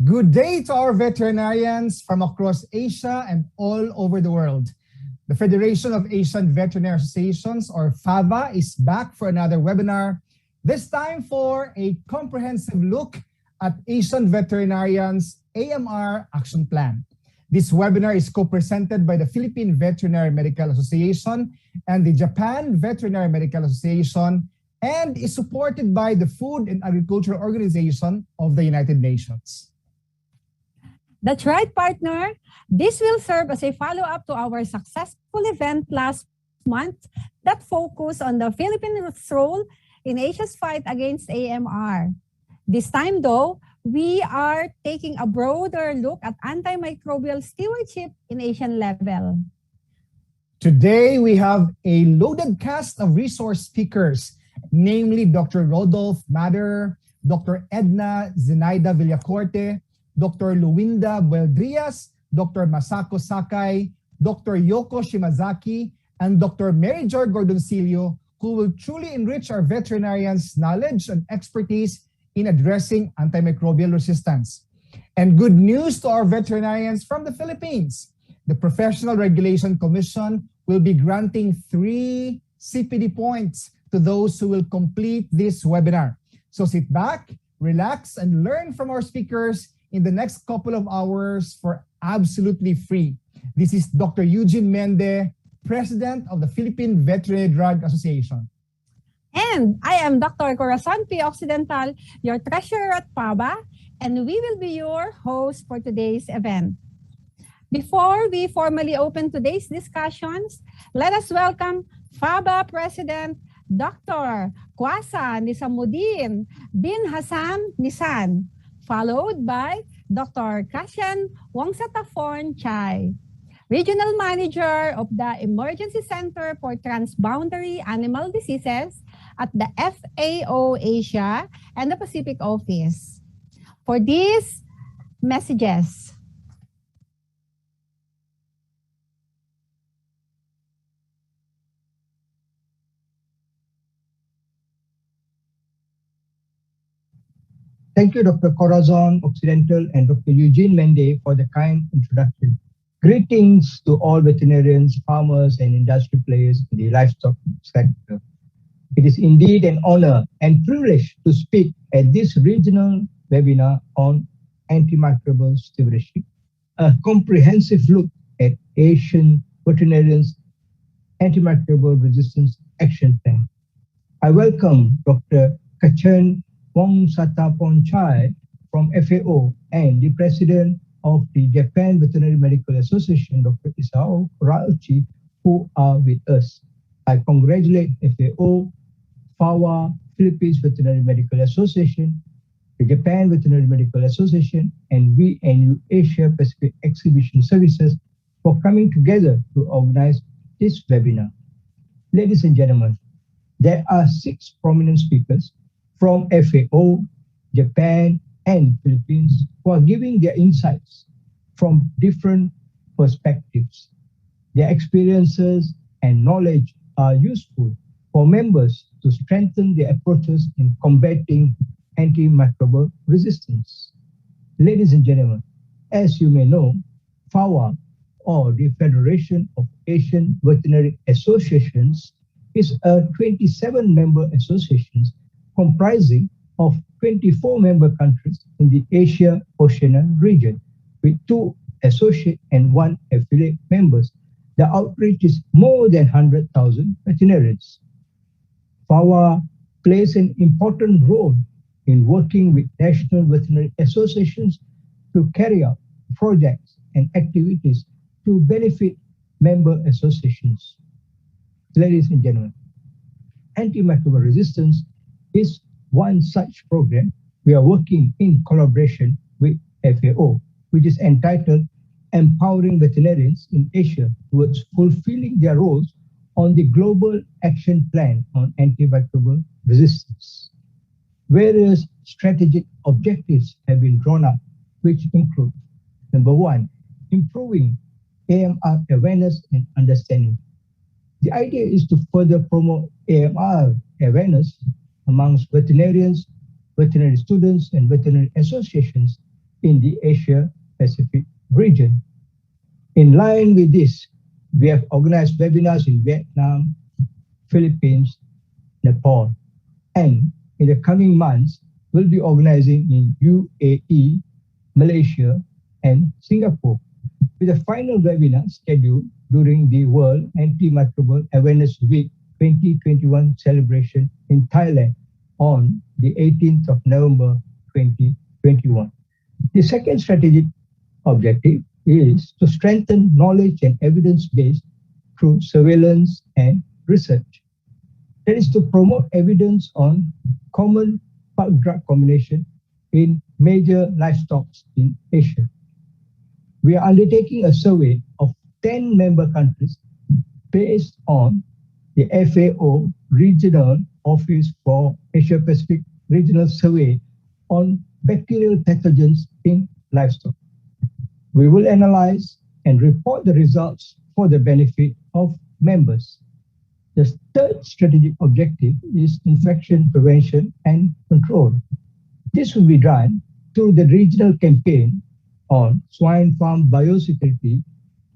Good day to our veterinarians from across Asia and all over the world. The Federation of Asian Veterinary Associations, or FAVA, is back for another webinar, this time for a comprehensive look at Asian Veterinarians' AMR Action Plan. This webinar is co-presented by the Philippine Veterinary Medical Association and the Japan Veterinary Medical Association, and is supported by the Food and Agriculture Organization of the United Nations. That's right, partner. This will serve as a follow-up to our successful event last month that focused on the Philippines' role in Asia's fight against AMR. This time, though, we are taking a broader look at antimicrobial stewardship in Asian level. Today, we have a loaded cast of resource speakers, namely Dr. Rodolphe Mader, Dr. Edna Zenaida Villacorte, Dr. Layinda Bueldrias, Dr. Masako Sakai, Dr. Yoko Shimazaki, and Dr. Mary Jo Gordoncillo, who will truly enrich our veterinarians' knowledge and expertise in addressing antimicrobial resistance. And good news to our veterinarians from the Philippines. The Professional Regulation Commission will be granting 3 CPD points to those who will complete this webinar. So sit back, relax, and learn from our speakers in the next couple of hours for absolutely free. This is Dr. Eugene Mende, President of the Philippine Veterinary Drug Association. And I am Dr. Corazon P. Occidental, your treasurer at FABA, and we will be your host for today's event. Before we formally open today's discussions, let us welcome FABA President Dr. Kwasa Nisamuddin bin Hassan Nisan, followed by Dr. Kashan Wongsataphorn Chai, Regional Manager of the Emergency Center for Transboundary Animal Diseases at the FAO Asia and the Pacific Office. For these messages, thank you, Dr. Corazon Occidental and Dr. Eugene Mende for the kind introduction. Greetings to all veterinarians, farmers, and industry players in the livestock sector. It is indeed an honor and privilege to speak at this regional webinar on antimicrobial stewardship, a comprehensive look at Asian veterinarians' antimicrobial resistance action plan. I welcome Dr. Kashan Wongsataphorn Chai from FAO and the President of the Japan Veterinary Medical Association, Dr. Isao Rauchi, who are with us. I congratulate FAO, FAWA, Philippines Veterinary Medical Association, the Japan Veterinary Medical Association, and VNU Asia Pacific Exhibition Services for coming together to organize this webinar. Ladies and gentlemen, there are 6 prominent speakers from FAO, Japan, and Philippines who are giving their insights from different perspectives. Their experiences and knowledge are useful for members to strengthen their approaches in combating antimicrobial resistance. Ladies and gentlemen, as you may know, FAWA, or the Federation of Asian Veterinary Associations, is a 27-member association comprising of 24 member countries in the Asia-Oceania region, with 2 associate and 1 affiliate members. The outreach is more than 100,000 veterinarians. FAWA plays an important role in working with national veterinary associations to carry out projects and activities to benefit member associations. Ladies and gentlemen, antimicrobial resistance is one such program. We are working in collaboration with FAO, which is entitled Empowering Veterinarians in Asia Towards Fulfilling Their Roles on the Global Action Plan on Antimicrobial Resistance. Various strategic objectives have been drawn up, which include, number 1, improving AMR awareness and understanding. The idea is to further promote AMR awareness amongst veterinarians, veterinary students, and veterinary associations in the Asia-Pacific region. In line with this, we have organized webinars in Vietnam, Philippines, Nepal, and in the coming months, we'll be organizing in UAE, Malaysia, and Singapore, with a final webinar scheduled during the World Antimicrobial Awareness Week 2021 celebration in Thailand on the 18th of November 2021. The second strategic objective is to strengthen knowledge and evidence base through surveillance and research. That is to promote evidence on common drug combination in major livestock in Asia. We are undertaking a survey of 10 member countries based on the FAO Regional Office for Asia Pacific Regional Survey on bacterial pathogens in livestock. We will analyze and report the results for the benefit of members. The third strategic objective is infection prevention and control. This will be done through the regional campaign on swine farm biosecurity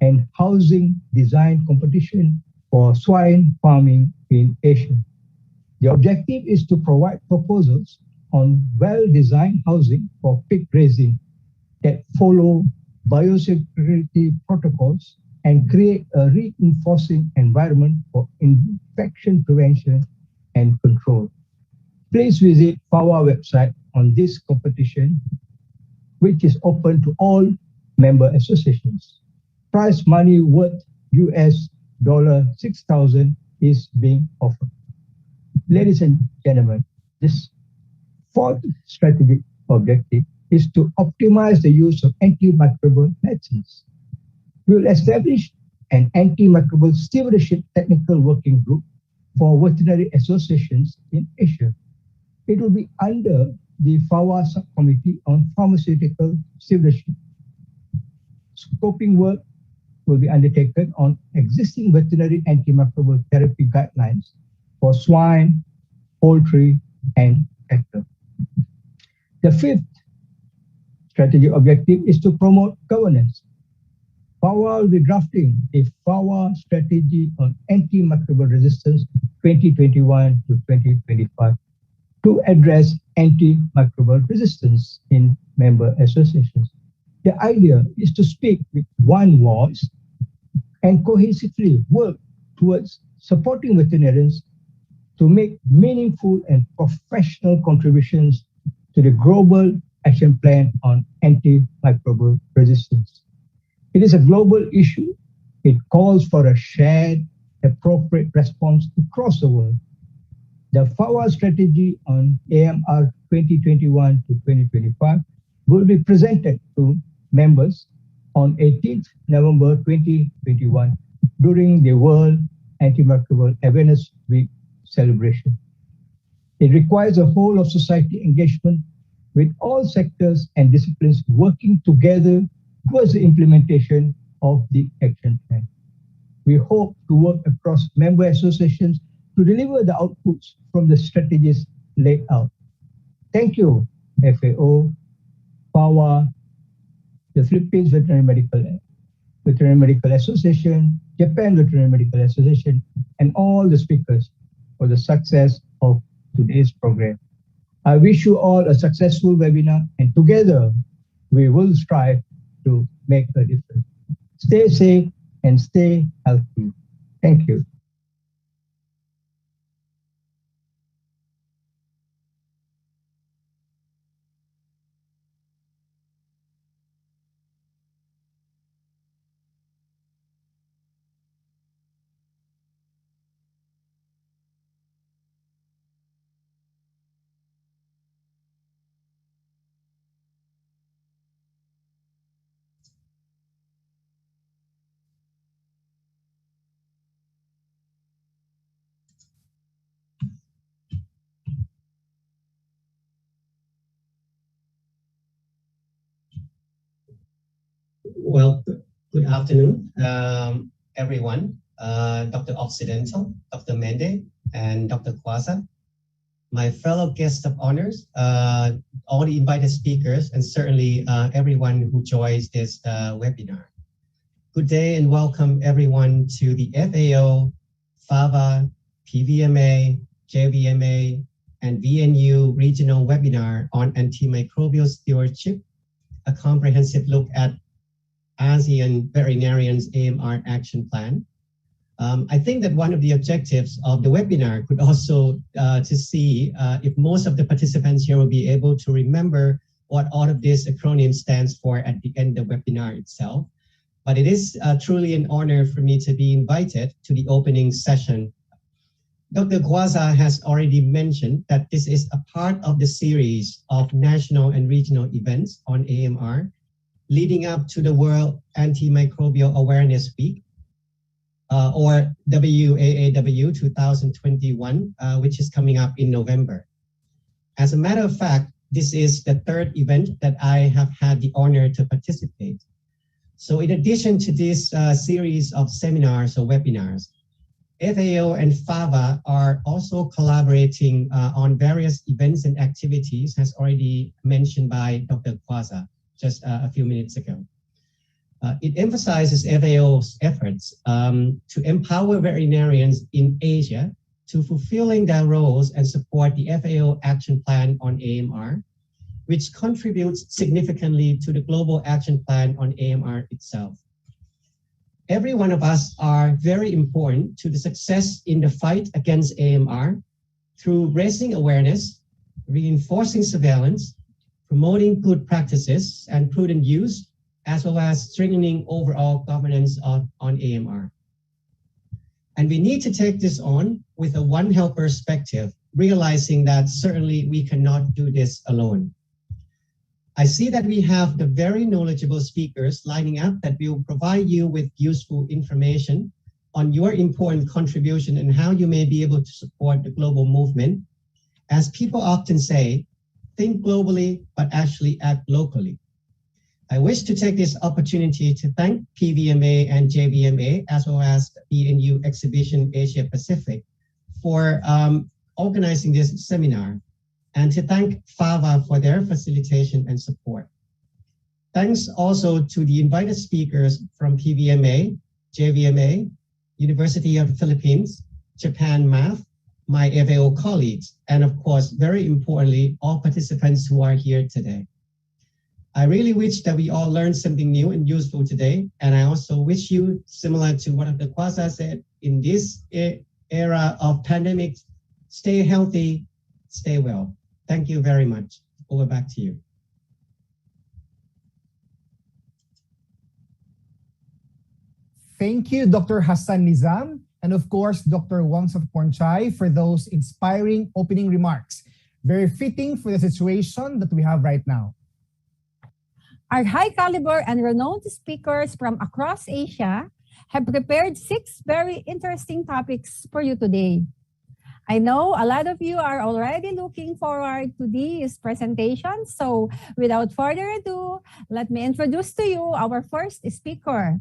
and housing design competition for swine farming in Asia. The objective is to provide proposals on well-designed housing for pig raising that follow biosecurity protocols and create a reinforcing environment for infection prevention and control. Please visit FAWA website on this competition, which is open to all member associations. Prize money worth US $6,000 is being offered. Ladies and gentlemen, this fourth strategic objective is to optimize the use of antimicrobial medicines. We will establish an antimicrobial stewardship technical working group for veterinary associations in Asia. It will be under the FAWA subcommittee on pharmaceutical stewardship. Scoping work will be undertaken on existing veterinary antimicrobial therapy guidelines for swine, poultry, and cattle. The fifth strategic objective is to promote governance. FAWA will be drafting a FAWA strategy on antimicrobial resistance 2021 to 2025 to address antimicrobial resistance in member associations. The idea is to speak with one voice and cohesively work towards supporting veterinarians to make meaningful and professional contributions to the Global Action Plan on Antimicrobial Resistance. It is a global issue. It calls for a shared, appropriate response across the world. The FAWA strategy on AMR 2021 to 2025 will be presented to members on 18th November 2021 during the World Antimicrobial Awareness Week celebration. It requires a whole of society engagement with all sectors and disciplines working together towards the implementation of the action plan. We hope to work across member associations to deliver the outputs from the strategies laid out. Thank you, FAO, FAWA, the Philippines Veterinary Medical Association, Japan Veterinary Medical Association, and all the speakers for the success of today's program. I wish you all a successful webinar, and together we will strive to make a difference. Stay safe and stay healthy. Thank you. Well, good afternoon, everyone. Dr. Occidental, Dr. Mende, and Dr. Kwasa. my fellow guests of honors, all the invited speakers, and certainly everyone who joins this webinar. Good day and welcome everyone to the FAO, FAVA, PVMA, JVMA, and VNU regional webinar on antimicrobial stewardship, a comprehensive look at ASEAN Veterinarians AMR Action Plan. I think that one of the objectives of the webinar could also to see if most of the participants here will be able to remember what all of this acronym stands for at the end of the webinar itself. But it is truly an honor for me to be invited to the opening session. Dr. Guaza has already mentioned that this is a part of the series of national and regional events on AMR leading up to the World Antimicrobial Awareness Week, or WAAW 2021, which is coming up in November. As a matter of fact, this is the third event that I have had the honor to participate. So in addition to this series of seminars or webinars, FAO and FAVA are also collaborating on various events and activities, as already mentioned by Dr. Kwaza just a few minutes ago. It emphasizes FAO's efforts to empower veterinarians in Asia to fulfilling their roles and support the FAO Action Plan on AMR, which contributes significantly to the Global Action Plan on AMR itself. Every one of us are very important to the success in the fight against AMR through raising awareness, reinforcing surveillance, promoting good practices and prudent use, as well as strengthening overall governance on AMR. And we need to take this on with a One Health perspective, realizing that certainly we cannot do this alone. I see that we have the very knowledgeable speakers lining up that will provide you with useful information on your important contribution and how you may be able to support the global movement. As people often say, think globally, but actually act locally. I wish to take this opportunity to thank PVMA and JVMA, as well as the VNU Exhibition Asia Pacific, for organizing this seminar, and to thank FAVA for their facilitation and support. Thanks also to the invited speakers from PVMA, JVMA, University of the Philippines, Japan Math, my FAO colleagues, and of course, very importantly, all participants who are here today. I really wish that we all learned something new and useful today, and I also wish you, similar to what Dr. Kwaza said, in this era of pandemics, stay healthy, stay well. Thank you very much. Over back to you. Thank you, Dr. Hassan Nizam, and of course, Dr. Wongsak Pornchai for those inspiring opening remarks. Very fitting for the situation that we have right now. Our high caliber and renowned speakers from across Asia have prepared 6 very interesting topics for you today. I know a lot of you are already looking forward to these presentations, so without further ado, let me introduce to you our first speaker.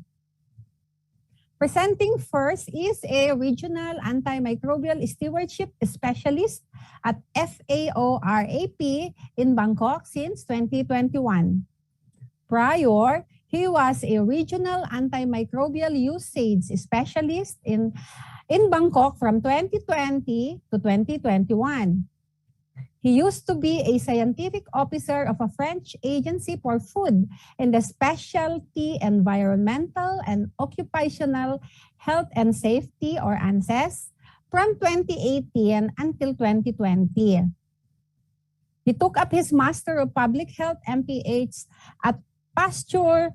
Presenting first is a regional antimicrobial stewardship specialist at FAO RAP in Bangkok since 2021. Prior, he was a regional antimicrobial usage specialist in Bangkok from 2020 to 2021. He used to be a scientific officer of a French agency for food in the specialty environmental and occupational health and safety, or ANSES, from 2018 until 2020. He took up his Master of Public Health MPH at Pasteur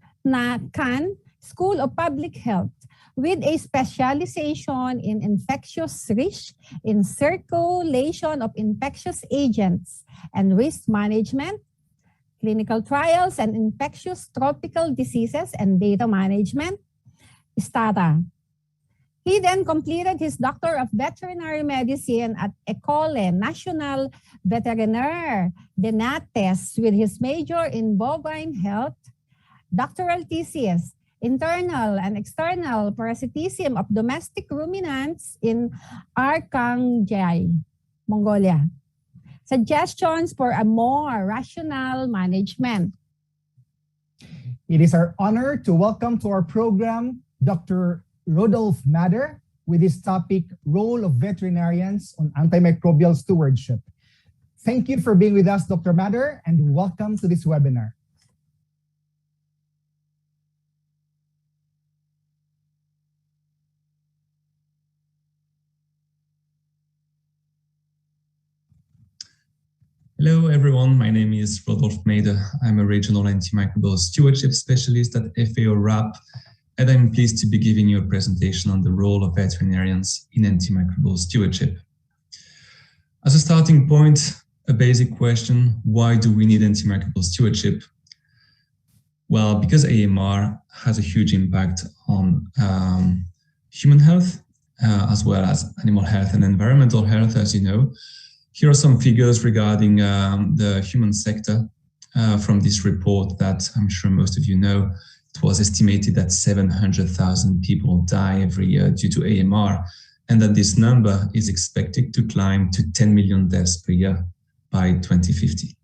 Khan School of Public Health with a specialization in infectious risk, in circulation of infectious agents and risk management, clinical trials and infectious tropical diseases and data management, STATA. He then completed his Doctor of Veterinary Medicine at École Nationale Vétérinaire de Nantes with his major in bovine health, doctoral thesis, internal and external parasitism of domestic ruminants in Arkhangelsk, Mongolia. suggestions for a more rational management. It is our honor to welcome to our program Dr. Rodolphe Mader with his topic, Role of Veterinarians on Antimicrobial Stewardship. Thank you for being with us, Dr. Mader, and welcome to this webinar. Hello everyone, my name is Rodolphe Mader. I'm a regional antimicrobial stewardship specialist at Fao Rap, and I'm pleased to be giving you a presentation on the role of veterinarians in antimicrobial stewardship. As a starting point, a basic question: why do we need antimicrobial stewardship? Well, because AMR has a huge impact on human health, as well as animal health and environmental health, as you know. Here are some figures regarding the human sector from this report that I'm sure most of you know. It was estimated that 700,000 people die every year due to AMR, and that this number is expected to climb to 10 million deaths per year by 2050.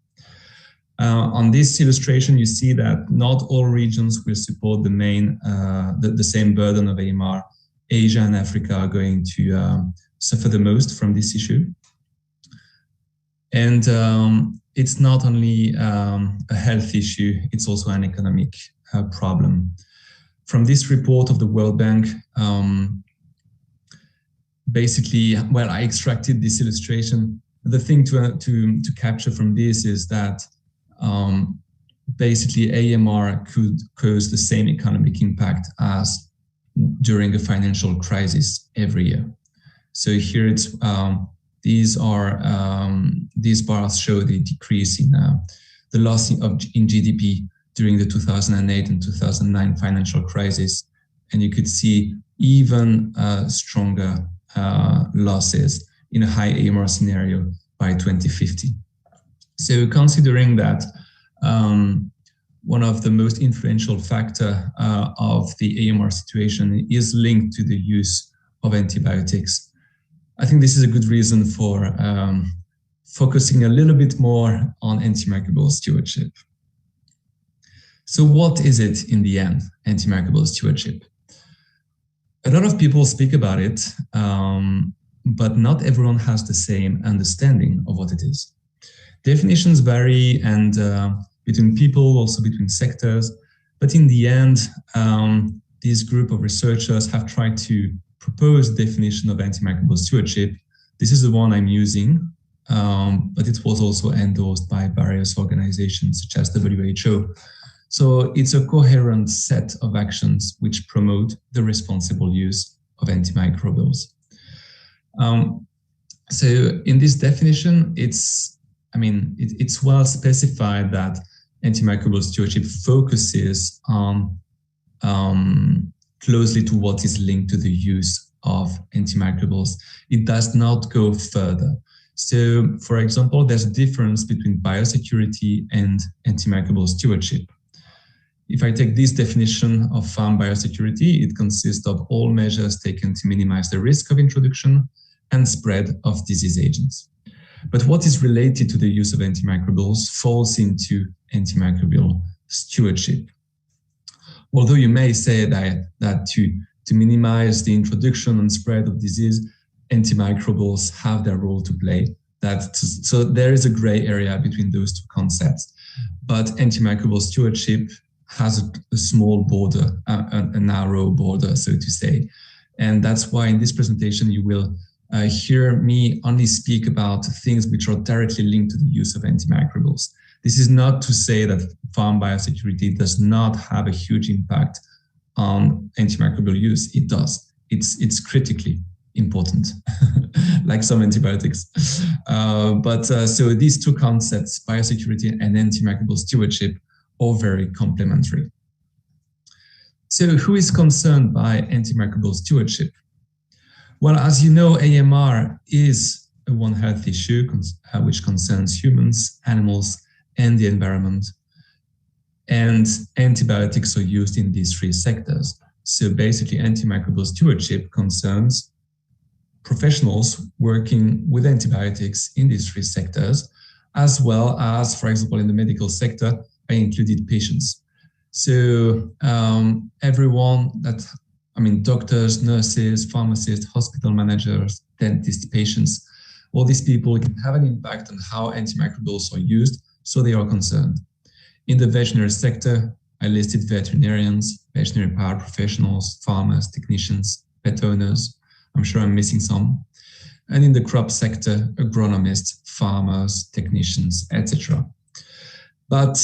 On this illustration, you see that not all regions will support the same burden of AMR. Asia and Africa are going to suffer the most from this issue. And it's not only a health issue, it's also an economic problem. From this report of the World Bank, basically, well, I extracted this illustration. The thing to capture from this is that basically AMR could cause the same economic impact as during a financial crisis every year. So here it's these bars show the decrease in the loss in GDP during the 2008 and 2009 financial crisis, and you could see even stronger losses in a high AMR scenario by 2050. So considering that one of the most influential factor of the AMR situation is linked to the use of antibiotics, I think this is a good reason for focusing a little bit more on antimicrobial stewardship. So what is it in the end, antimicrobial stewardship? A lot of people speak about it, but not everyone has the same understanding of what it is. Definitions vary, and between people, also between sectors, but in the end, this group of researchers have tried to propose definition of antimicrobial stewardship. This is the one I'm using, but it was also endorsed by various organizations such as WHO. So it's a coherent set of actions which promote the responsible use of antimicrobials. So in this definition, it's well specified that antimicrobial stewardship focuses on closely to what is linked to the use of antimicrobials. It does not go further. So, for example, there's a difference between biosecurity and antimicrobial stewardship. If I take this definition of farm biosecurity, it consists of all measures taken to minimize the risk of introduction and spread of disease agents. But what is related to the use of antimicrobials falls into antimicrobial stewardship. Although you may say that to minimize the introduction and spread of disease, antimicrobials have their role to play. So there is a gray area between those two concepts. But antimicrobial stewardship has a small border, a narrow border, so to say. And that's why in this presentation you will hear me only speak about things which are directly linked to the use of antimicrobials. This is not to say that farm biosecurity does not have a huge impact on antimicrobial use. It does. It's critically important, like some antibiotics. So these two concepts, biosecurity and antimicrobial stewardship, are very complementary. So who is concerned by antimicrobial stewardship? Well, as you know, AMR is a One Health issue which concerns humans, animals, and the environment. And antibiotics are used in these three sectors. So basically, antimicrobial stewardship concerns professionals working with antibiotics in these three sectors, as well as, for example, in the medical sector, I included patients. So everyone that, doctors, nurses, pharmacists, hospital managers, dentists, patients, all these people can have an impact on how antimicrobials are used, so they are concerned. In the veterinary sector, I listed veterinarians, veterinary paraprofessionals, farmers, technicians, pet owners. I'm sure I'm missing some. And in the crop sector, agronomists, farmers, technicians, etc. But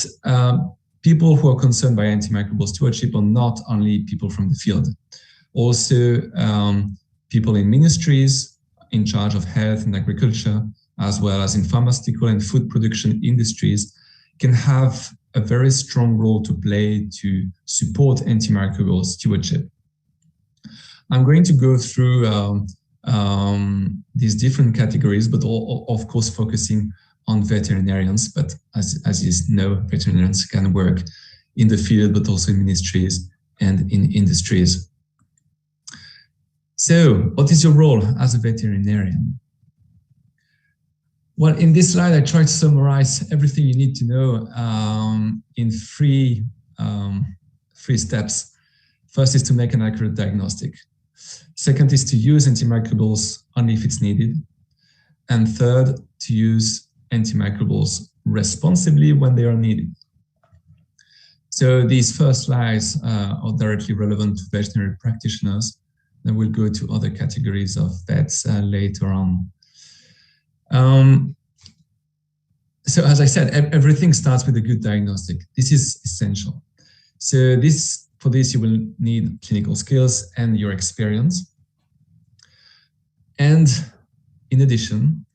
people who are concerned by antimicrobial stewardship are not only people from the field. Also, people in ministries in charge of health and agriculture, as well as in pharmaceutical and food production industries, can have a very strong role to play to support antimicrobial stewardship. I'm going to go through these different categories, but of course focusing on veterinarians. But as you know, veterinarians can work in the field, but also in ministries and in industries. So, what is your role as a veterinarian? Well, in this slide, I try to summarize everything you need to know in three steps. First is to make an accurate diagnostic. Second is to use antimicrobials only if it's needed. And third, to use antimicrobials responsibly when they are needed. So these first slides are directly relevant to veterinary practitioners. Then we'll go to other categories of vets later on. So as I said, everything starts with a good diagnostic. This is essential. So for this, you will need clinical skills and your experience. And in addition,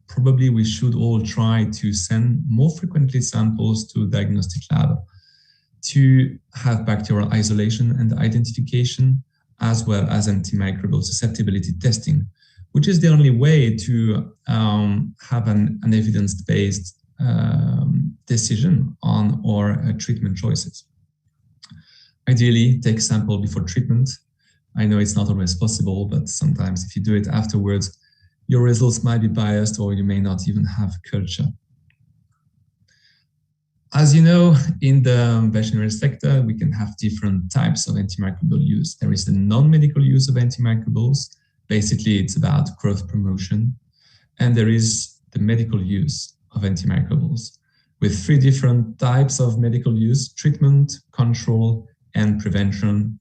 probably we should all try to send more frequently samples to diagnostic lab to have bacterial isolation and identification, as well as antimicrobial susceptibility testing, which is the only way to have an evidence-based decision on our treatment choices. Ideally, take sample before treatment. I know it's not always possible, but sometimes if you do it afterwards, your results might be biased or you may not even have culture. As you know, in the veterinary sector, we can have different types of antimicrobial use. There is the non-medical use of antimicrobials. Basically, it's about growth promotion. And there is the medical use of antimicrobials with three different types of medical use: treatment, control, and prevention.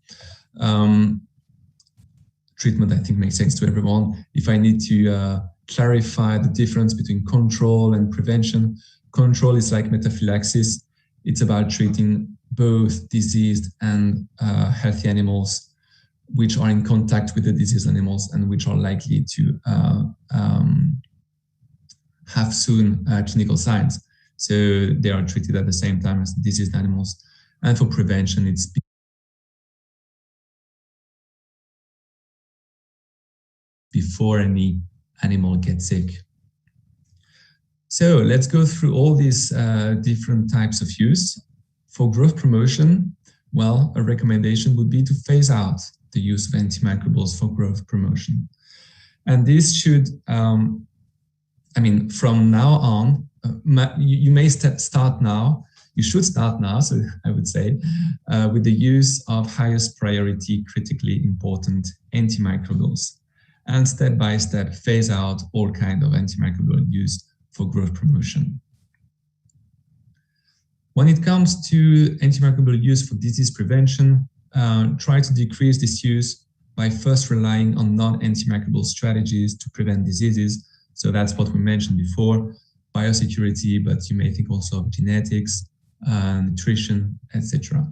Treatment, I think, makes sense to everyone. If I need to clarify the difference between control and prevention, control is like metaphylaxis. It's about treating both diseased and healthy animals which are in contact with the diseased animals and which are likely to have soon clinical signs. So they are treated at the same time as diseased animals. And for prevention, it's before any animal gets sick. So let's go through all these different types of use. For growth promotion, well, a recommendation would be to phase out the use of antimicrobials for growth promotion. And this should, from now on, you may start now, you should start now, so I would say, with the use of highest priority, critically important antimicrobials, and step by step phase out all kinds of antimicrobial use for growth promotion. When it comes to antimicrobial use for disease prevention, try to decrease this use by first relying on non-antimicrobial strategies to prevent diseases. So that's what we mentioned before, biosecurity, but you may think also of genetics, nutrition, etc.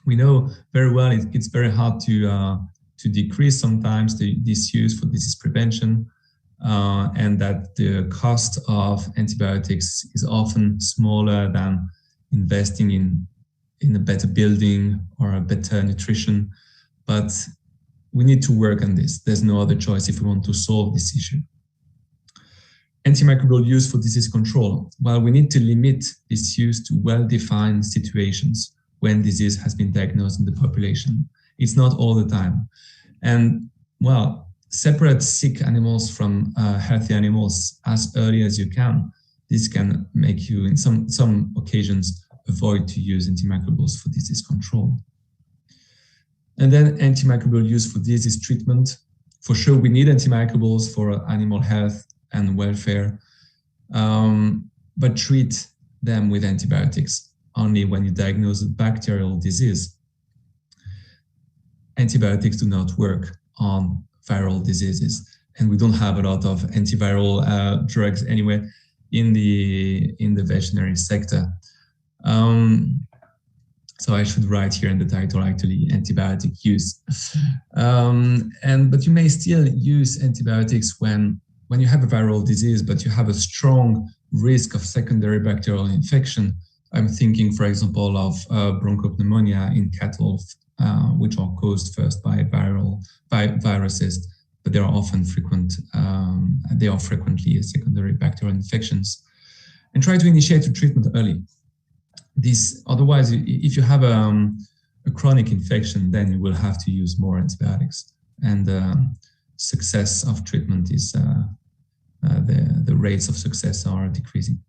We know very well it's very hard to decrease sometimes this use for disease prevention, and that the cost of antibiotics is often smaller than investing in a better building or a better nutrition. But we need to work on this. There's no other choice if we want to solve this issue. Antimicrobial use for disease control. Well, we need to limit this use to well-defined situations when disease has been diagnosed in the population. It's not all the time. And well, separate sick animals from healthy animals as early as you can. This can make you, in some occasions, avoid to use antimicrobials for disease control. And then antimicrobial use for disease treatment. For sure, we need antimicrobials for animal health and welfare, but treat them with antibiotics only when you diagnose a bacterial disease. Antibiotics do not work on viral diseases, and we don't have a lot of antiviral drugs anyway in the veterinary sector. So I should write here in the title actually antibiotic use. But you may still use antibiotics when you have a viral disease, but you have a strong risk of secondary bacterial infection. I'm thinking, for example, of bronchopneumonia in cattle, which are caused first by viruses, but they are often frequently secondary bacterial infections. And try to initiate the treatment early. Otherwise, if you have a chronic infection, then you will have to use more antibiotics, and success of treatment is the rates of success are decreasing.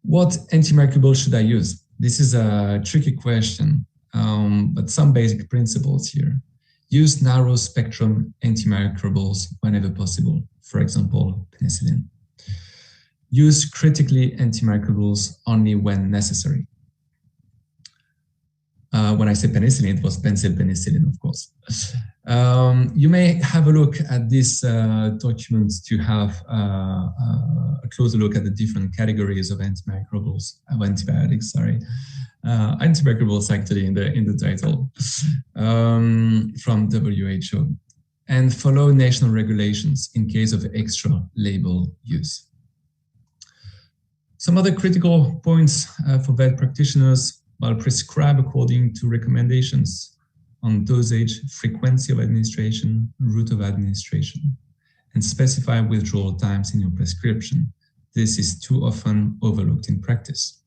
What antimicrobial should I use? This is a tricky question, but some basic principles here. Use narrow spectrum antimicrobials whenever possible, for example, penicillin. Use critically antimicrobials only when necessary. When I say penicillin, it was penicillin, of course. You may have a look at this document to have a closer look at the different categories of antibiotics, antimicrobials actually in the title, from WHO, and follow national regulations in case of extra label use. Some other critical points for vet practitioners: well, prescribe according to recommendations on dosage, frequency of administration, route of administration, and specify withdrawal times in your prescription. This is too often overlooked in practice.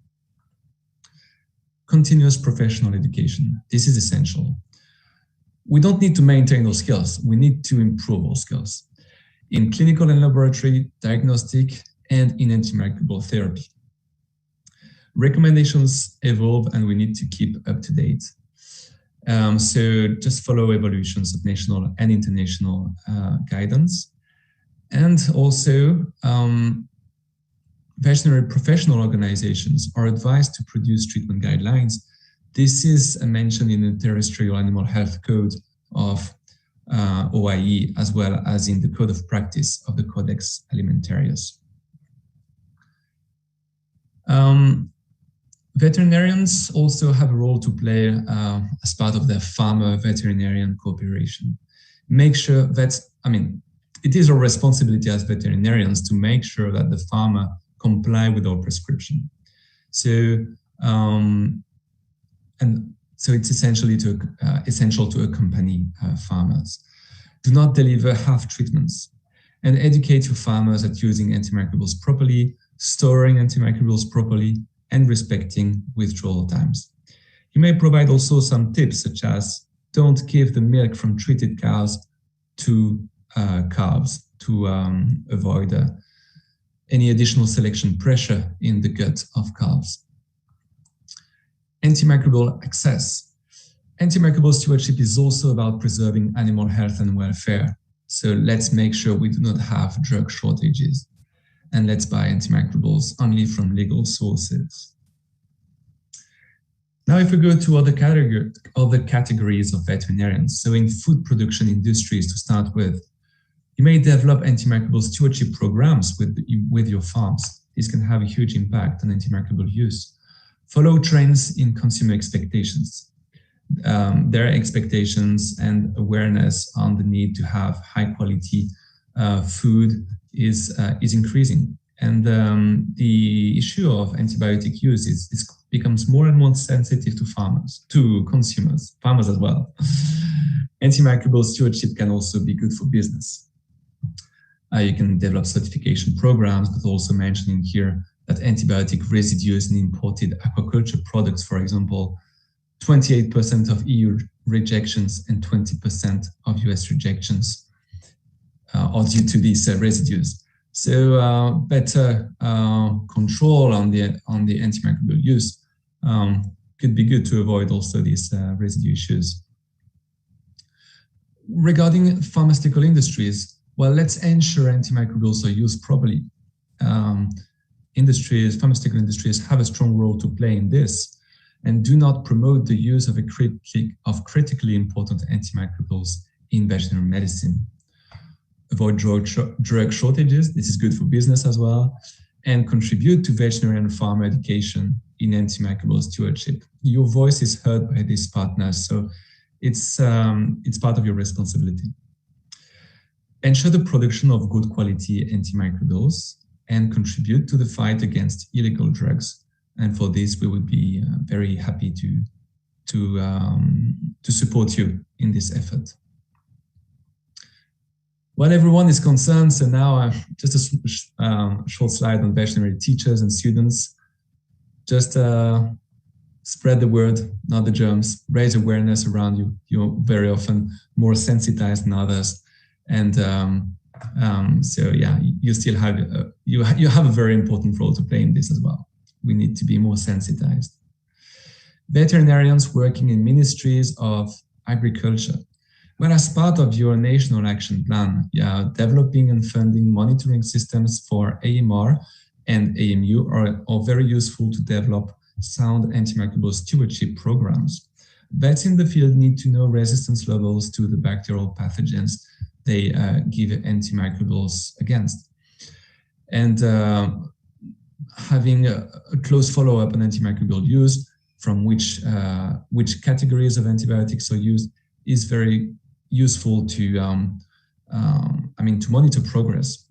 Continuous professional education. This is essential. We don't need to maintain those skills. We need to improve our skills in clinical and laboratory, diagnostic, and in antimicrobial therapy. Recommendations evolve and we need to keep up to date. So just follow evolutions of national and international guidance. And also, veterinary professional organizations are advised to produce treatment guidelines. This is mentioned in the Terrestrial Animal Health Code of OIE, as well as in the Code of Practice of the Codex Alimentarius. Veterinarians also have a role to play as part of the farmer-veterinarian cooperation. Make sure that, it is our responsibility as veterinarians to make sure that the farmer comply with our prescription. So, it's essential to accompany farmers. Do not deliver half treatments, and educate your farmers at using antimicrobials properly, storing antimicrobials properly, and respecting withdrawal times. You may provide also some tips, such as don't give the milk from treated cows to calves to avoid any additional selection pressure in the gut of calves. Antimicrobial access. Antimicrobial stewardship is also about preserving animal health and welfare. So let's make sure we do not have drug shortages. And let's buy antimicrobials only from legal sources. Now, if we go to other categories of veterinarians, so in food production industries to start with, you may develop antimicrobial stewardship programs with your farms. This can have a huge impact on antimicrobial use. Follow trends in consumer expectations. Their expectations and awareness on the need to have high quality food is increasing, and the issue of antibiotic use becomes more and more sensitive to consumers, farmers as well. Antimicrobial stewardship can also be good for business. You can develop certification programs, but also mentioning here that antibiotic residues in imported aquaculture products, for example, 28% of EU rejections and 20% of US rejections or due to these residues. So better control on the antimicrobial use could be good to avoid also these residue issues. Regarding pharmaceutical industries, well, let's ensure antimicrobials are used properly. Pharmaceutical industries have a strong role to play in this, and do not promote the use of critically important antimicrobials in veterinary medicine. Avoid drug shortages, this is good for business as well, and contribute to veterinarian farmer education in antimicrobial stewardship. Your voice is heard by these partners, so it's part of your responsibility. Ensure the production of good quality antimicrobials and contribute to the fight against illegal drugs. And for this, we would be very happy to support you in this effort. Well, everyone is concerned, so now just a short slide on veterinary teachers and students. Just spread the word, not the germs. Raise awareness around you. You're very often more sensitized than others, and so yeah, you still have you have a very important role to play in this as well. We need to be more sensitized. Veterinarians working in ministries of agriculture. Well, as part of your national action plan, developing and funding monitoring systems for AMR and AMU are very useful to develop sound antimicrobial stewardship programs. Vets in the field need to know resistance levels to the bacterial pathogens they give antimicrobials against. And having a close follow-up on antimicrobial use, from which categories of antibiotics are used, is very useful to to monitor progress.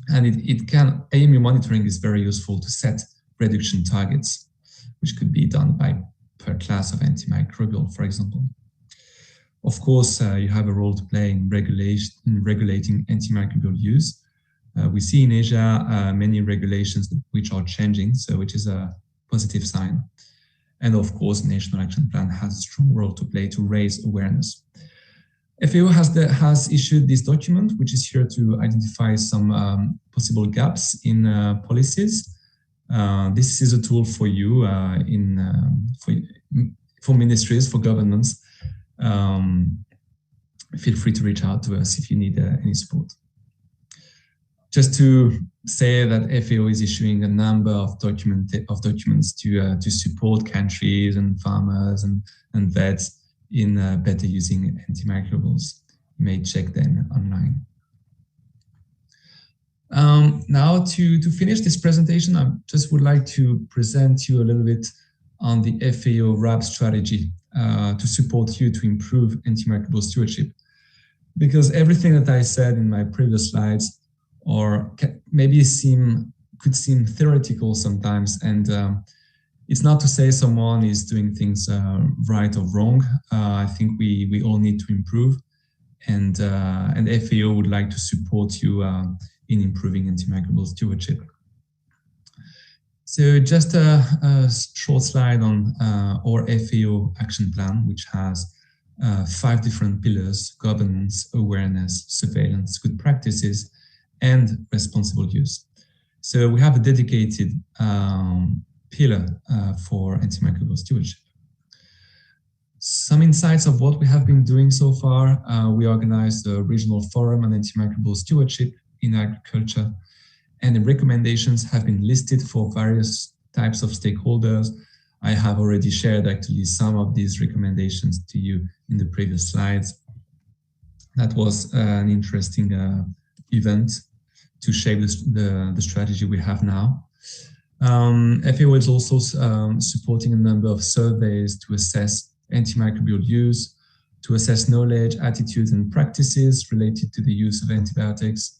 And AMU monitoring is very useful to set reduction targets, which could be done per class of antimicrobial, for example. Of course, you have a role to play in regulating antimicrobial use. We see in Asia many regulations which are changing, which is a positive sign. And of course, National Action Plan has a strong role to play to raise awareness. FAO has issued this document, which is here to identify some possible gaps in policies. This is a tool for you for ministries, for governments. Feel free to reach out to us if you need any support. Just to say that FAO is issuing a number of documents to support countries and farmers and vets in better using antimicrobials. You may check them online. Now to finish this presentation, I just would like to present you a little bit on the Fao Rap Strategy to support you to improve antimicrobial stewardship. Because everything that I said in my previous slides could seem theoretical sometimes, and it's not to say someone is doing things right or wrong. I think we all need to improve, and FAO would like to support you in improving antimicrobial stewardship. So just a short slide on our FAO action plan, which has 5 different pillars: governance, awareness, surveillance, good practices, and responsible use. So we have a dedicated pillar for antimicrobial stewardship. Some insights of what we have been doing so far. We organized a regional forum on antimicrobial stewardship in agriculture, and the recommendations have been listed for various types of stakeholders. I have already shared actually some of these recommendations to you in the previous slides. That was an interesting event to shape the strategy we have now. FAO is also supporting a number of surveys to assess antimicrobial use, to assess knowledge, attitudes, and practices related to the use of antibiotics,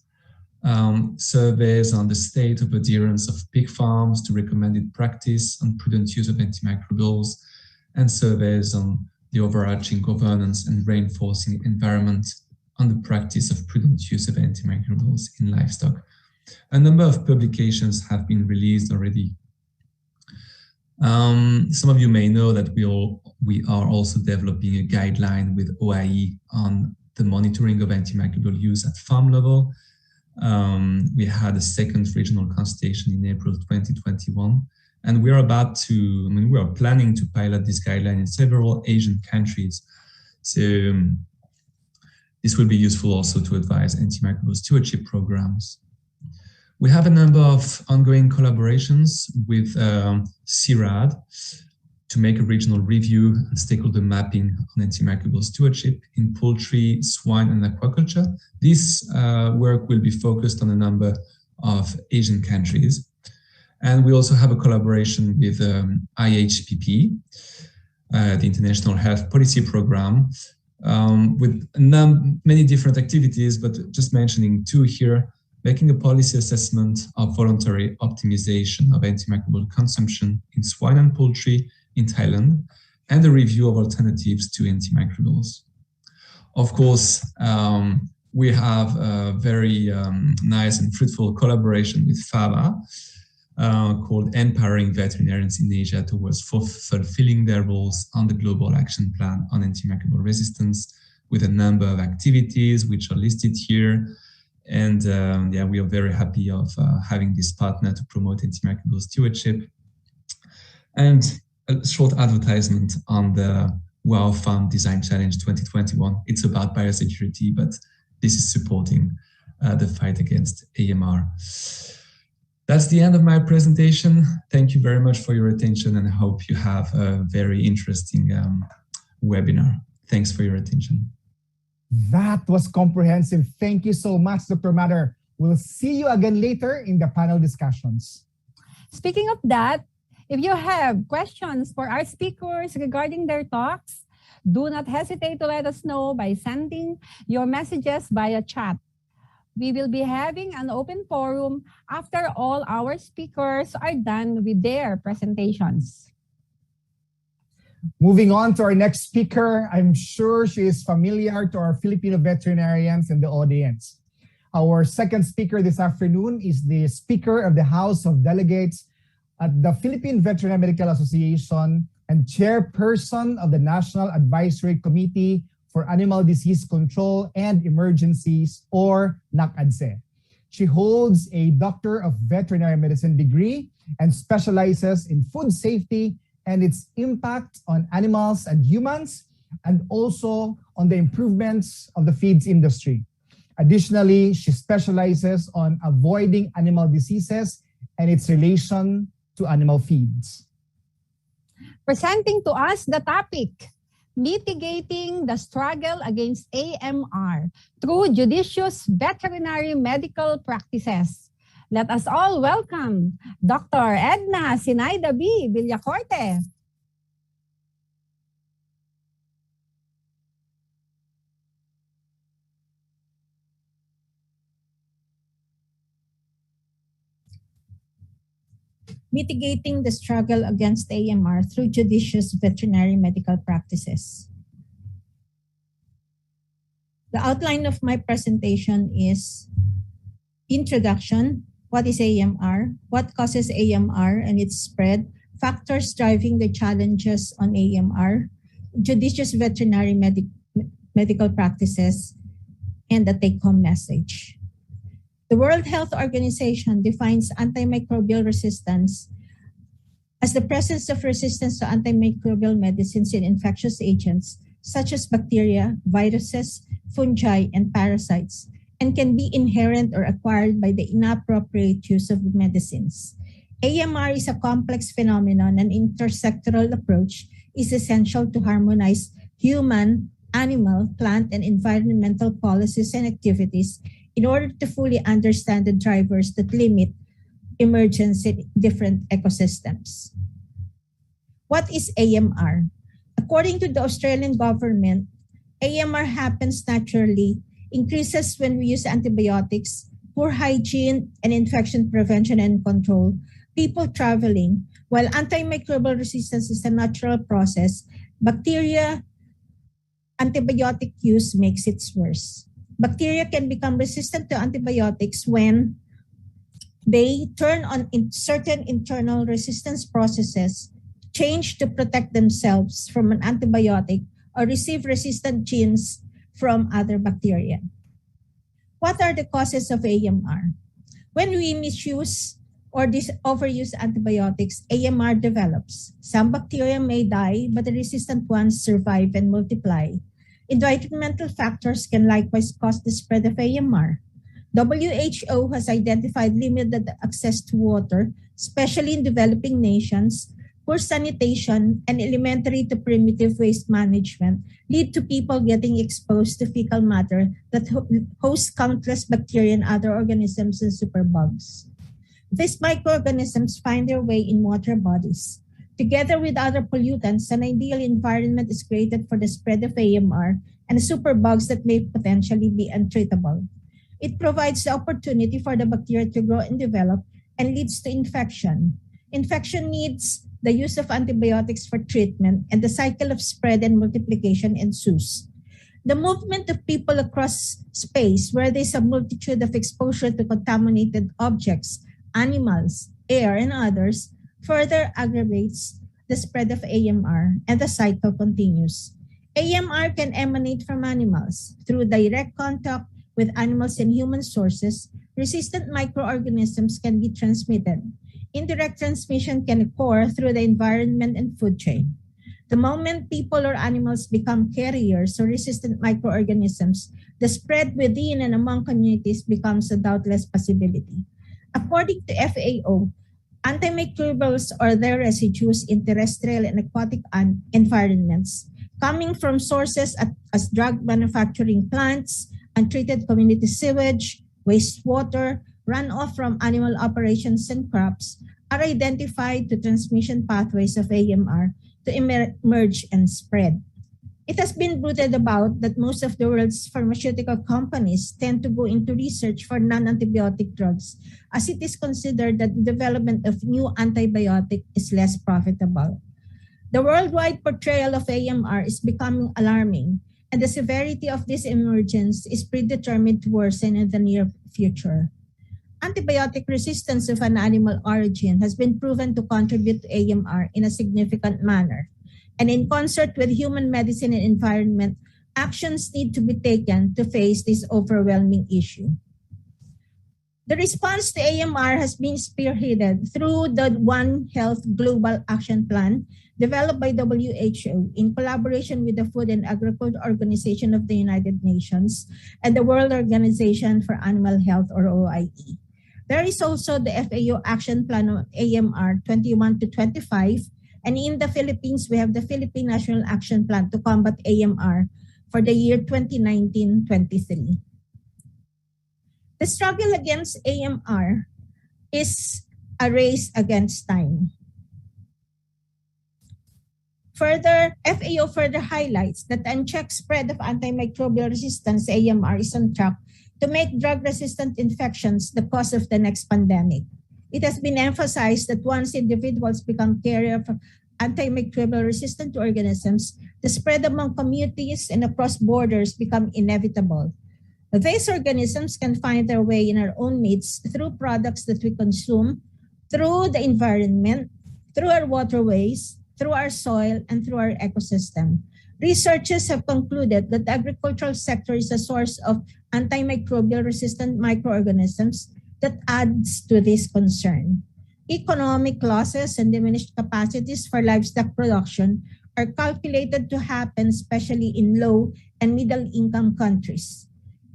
surveys on the state of adherence of pig farms to recommended practice on prudent use of antimicrobials, and surveys on the overarching governance and reinforcing environment on the practice of prudent use of antimicrobials in livestock. A number of publications have been released already. Some of you may know that we are also developing a guideline with OIE on the monitoring of antimicrobial use at farm level. We had a second regional consultation in April 2021, and we are planning to pilot this guideline in several Asian countries. So this will be useful also to advise antimicrobial stewardship programs. We have a number of ongoing collaborations with CIRAD to make a regional review and stakeholder mapping on antimicrobial stewardship in poultry, swine, and aquaculture. This work will be focused on a number of Asian countries. And we also have a collaboration with IHPP, the International Health Policy Program, with many different activities, but just mentioning two here, making a policy assessment of voluntary optimization of antimicrobial consumption in swine and poultry in Thailand, and a review of alternatives to antimicrobials. Of course, we have a very nice and fruitful collaboration with FAVA called Empowering Veterinarians in Asia towards fulfilling their roles on the Global Action Plan on Antimicrobial Resistance, with a number of activities which are listed here. And we are very happy of having this partner to promote antimicrobial stewardship. And a short advertisement on the WOW Farm Design Challenge 2021. It's about biosecurity, but this is supporting the fight against AMR. That's the end of my presentation. Thank you very much for your attention, and I hope you have a very interesting webinar. Thanks for your attention. That was comprehensive. Thank you so much, Dr. Matter. We'll see you again later in the panel discussions. Speaking of that, if you have questions for our speakers regarding their talks, do not hesitate to let us know by sending your messages via chat. We will be having an open forum after all our speakers are done with their presentations. Moving on to our next speaker, I'm sure she is familiar to our Filipino veterinarians in the audience. Our second speaker this afternoon is the Speaker of the House of Delegates at the Philippine Veterinary Medical Association and Chairperson of the National Advisory Committee for Animal Disease Control and Emergencies, or NACADSE. She holds a Doctor of Veterinary Medicine degree and specializes in food safety and its impact on animals and humans, and also on the improvements of the feeds industry. Additionally, she specializes on avoiding animal diseases and its relation to animal feeds. Presenting to us the topic, Mitigating the Struggle Against AMR Through Judicious Veterinary Medical Practices. Let us all welcome Dr. Edna Zinaida B. Villacorte. Mitigating the Struggle Against AMR Through Judicious Veterinary Medical Practices. The outline of my presentation is introduction. What is AMR? What causes AMR and its spread? Factors driving the challenges on AMR, judicious veterinary medical practices, and the take-home message. The World Health Organization defines antimicrobial resistance as the presence of resistance to antimicrobial medicines in infectious agents such as bacteria, viruses, fungi, and parasites, and can be inherent or acquired by the inappropriate use of medicines. AMR is a complex phenomenon, and intersectoral approach is essential to harmonize human, animal, plant, and environmental policies and activities in order to fully understand the drivers that limit emergence in different ecosystems. What is AMR? According to the Australian government, AMR happens naturally, increases when we use antibiotics, poor hygiene and infection prevention and control, people traveling. While antimicrobial resistance is a natural process, bacteria antibiotic use makes it worse. Bacteria can become resistant to antibiotics when they turn on certain internal resistance processes, change to protect themselves from an antibiotic, or receive resistant genes from other bacteria. What are the causes of AMR? When we misuse or overuse antibiotics, AMR develops. Some bacteria may die, but the resistant ones survive and multiply. Environmental factors can likewise cause the spread of AMR. WHO has identified limited access to water, especially in developing nations. Poor sanitation and elementary to primitive waste management lead to people getting exposed to fecal matter that hosts countless bacteria and other organisms and superbugs. These microorganisms find their way in water bodies. Together with other pollutants, an ideal environment is created for the spread of AMR and superbugs that may potentially be untreatable. It provides the opportunity for the bacteria to grow and develop and leads to infection. Infection needs the use of antibiotics for treatment, and the cycle of spread and multiplication ensues. The movement of people across space where there is a multitude of exposure to contaminated objects, animals, air, and others further aggravates the spread of AMR, and the cycle continues. AMR can emanate from animals through direct contact with animals and human sources. Resistant microorganisms can be transmitted. Indirect transmission can occur through the environment and food chain. The moment people or animals become carriers or resistant microorganisms, the spread within and among communities becomes a doubtless possibility. According to FAO, antimicrobials are their residues in terrestrial and aquatic environments, coming from sources as drug manufacturing plants, untreated community sewage, wastewater, runoff from animal operations and crops, are identified to transmission pathways of AMR to emerge and spread. It has been bruited about that most of the world's pharmaceutical companies tend to go into research for non-antibiotic drugs, as it is considered that the development of new antibiotic is less profitable. The worldwide portrayal of AMR is becoming alarming, and the severity of this emergence is predetermined to worsen in the near future. Antibiotic resistance of an animal origin has been proven to contribute to AMR in a significant manner. And in concert with human medicine and environment, actions need to be taken to face this overwhelming issue. The response to AMR has been spearheaded through the One Health Global Action Plan developed by WHO in collaboration with the Food and Agriculture Organization of the United Nations and the World Organization for Animal Health, or OIE. There is also the FAO Action Plan on AMR 21 to 25, and in the Philippines, we have the Philippine National Action Plan to combat AMR for the year 2019-23. The struggle against AMR is a race against time. Further, FAO further highlights that the unchecked spread of antimicrobial resistance AMR is on track to make drug-resistant infections the cause of the next pandemic. It has been emphasized that once individuals become carriers of antimicrobial resistant organisms, the spread among communities and across borders become inevitable. These organisms can find their way in our own midst through products that we consume, through the environment, through our waterways, through our soil, and through our ecosystem. Researchers have concluded that the agricultural sector is a source of antimicrobial resistant microorganisms that adds to this concern. Economic losses and diminished capacities for livestock production are calculated to happen especially in low and middle income countries.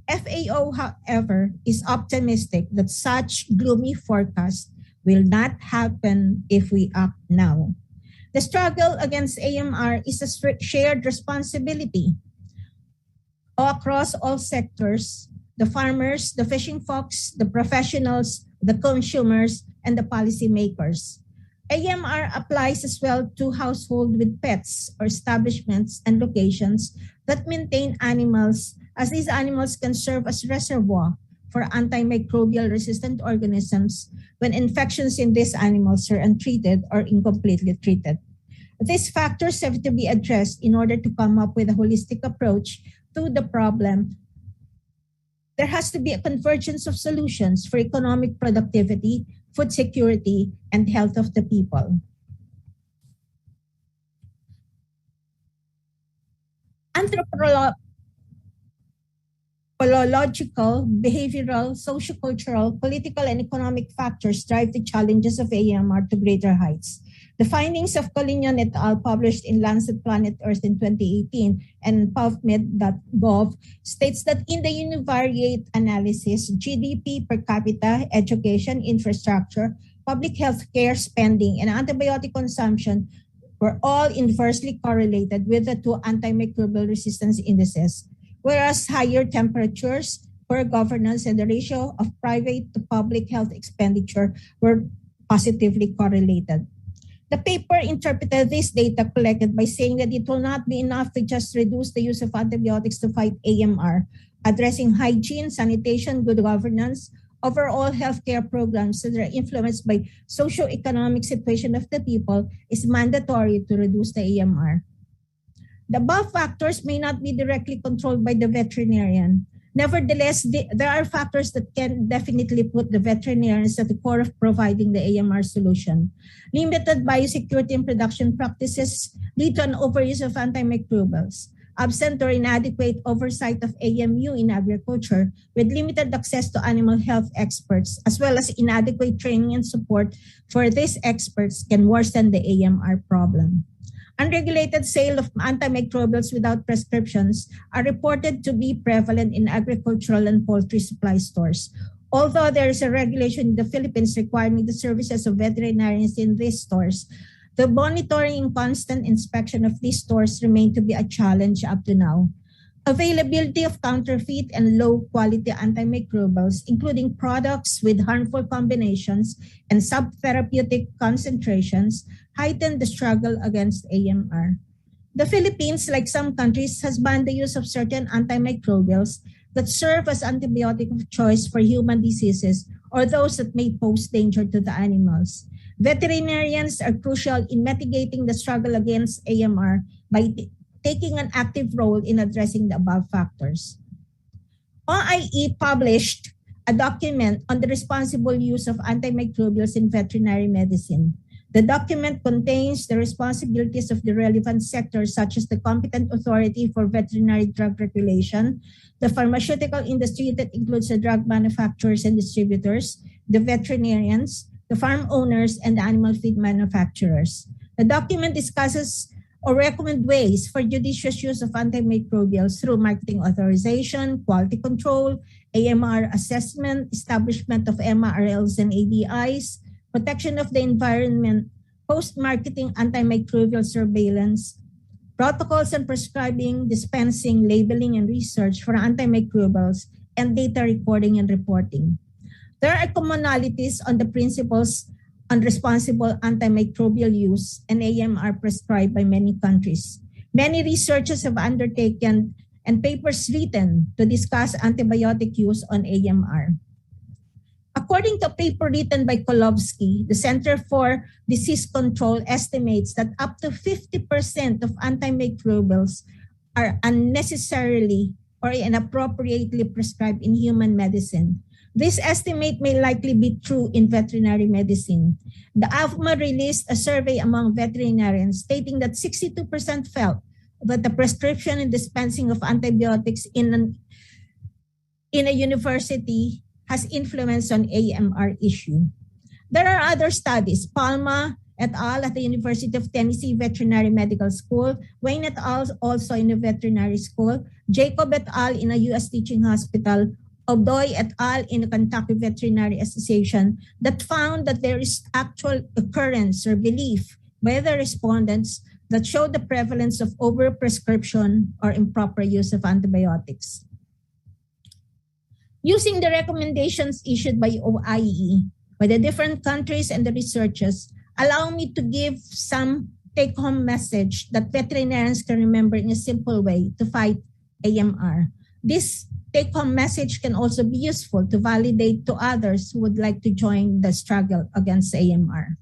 FAO, however, is optimistic that such gloomy forecasts will not happen if we act now. The struggle against AMR is a shared responsibility across all sectors: the farmers, the fishing folks, the professionals, the consumers, and the policymakers. AMR applies as well to households with pets or establishments and locations that maintain animals, as these animals can serve as reservoir for antimicrobial resistant organisms when infections in these animals are untreated or incompletely treated. These factors have to be addressed in order to come up with a holistic approach to the problem. There has to be a convergence of solutions for economic productivity, food security, and health of the people. Physiological, behavioral, sociocultural, political, and economic factors drive the challenges of AMR to greater heights. The findings of Collignon et al. Published in Lancet Planet Earth in 2018 and PubMed.gov states that in the univariate analysis, GDP per capita, education, infrastructure, public health care spending, and antibiotic consumption were all inversely correlated with the two antimicrobial resistance indices, whereas higher temperatures, poor governance, and the ratio of private to public health expenditure were positively correlated. The paper interpreted this data collected by saying that it will not be enough to just reduce the use of antibiotics to fight AMR. Addressing hygiene, sanitation, good governance, overall healthcare programs that are influenced by socio-economic situation of the people is mandatory to reduce the AMR. The above factors may not be directly controlled by the veterinarian. Nevertheless, there are factors that can definitely put the veterinarians at the core of providing the AMR solution. Limited biosecurity and production practices lead to an overuse of antimicrobials. Absent or inadequate oversight of AMU in agriculture, with limited access to animal health experts, as well as inadequate training and support for these experts, can worsen the AMR problem. Unregulated sale of antimicrobials without prescriptions are reported to be prevalent in agricultural and poultry supply stores. Although there is a regulation in the Philippines requiring the services of veterinarians in these stores, the monitoring and constant inspection of these stores remain to be a challenge up to now. Availability of counterfeit and low-quality antimicrobials, including products with harmful combinations and subtherapeutic concentrations, heighten the struggle against AMR. The Philippines, like some countries, has banned the use of certain antimicrobials that serve as antibiotic of choice for human diseases or those that may pose danger to the animals. Veterinarians are crucial in mitigating the struggle against AMR by taking an active role in addressing the above factors. OIE published a document on the responsible use of antimicrobials in veterinary medicine. The document contains the responsibilities of the relevant sectors, such as the competent authority for veterinary drug regulation, the pharmaceutical industry that includes the drug manufacturers and distributors, the veterinarians, the farm owners, and the animal feed manufacturers. The document discusses or recommend ways for judicious use of antimicrobials through marketing authorization, quality control, AMR assessment, establishment of MRLs and ADIs, protection of the environment, post-marketing antimicrobial surveillance, protocols on prescribing, dispensing, labeling, and research for antimicrobials, and data recording and reporting. There are commonalities on the principles on responsible antimicrobial use and AMR prescribed by many countries. Many researchers have undertaken and papers written to discuss antibiotic use on AMR. According to a paper written by Kolovsky, the Center for Disease Control estimates that up to 50% of antimicrobials are unnecessarily or inappropriately prescribed in human medicine. This estimate may likely be true in veterinary medicine. The AFMA released a survey among veterinarians stating that 62% felt that the prescription and dispensing of antibiotics in a university has influence on AMR issue. There are other studies. Palma et al. At the University of Tennessee Veterinary Medical School, Wayne et al. Also in a veterinary school, Jacob et al. In a U.S. teaching hospital, Odoy et al. In the Kentucky Veterinary Association, that found that there is actual occurrence or belief by the respondents that show the prevalence of overprescription or improper use of antibiotics. Using the recommendations issued by OIE, by the different countries and the researchers, allow me to give some take-home message that veterinarians can remember in a simple way to fight AMR. This take-home message can also be useful to validate to others who would like to join the struggle against AMR.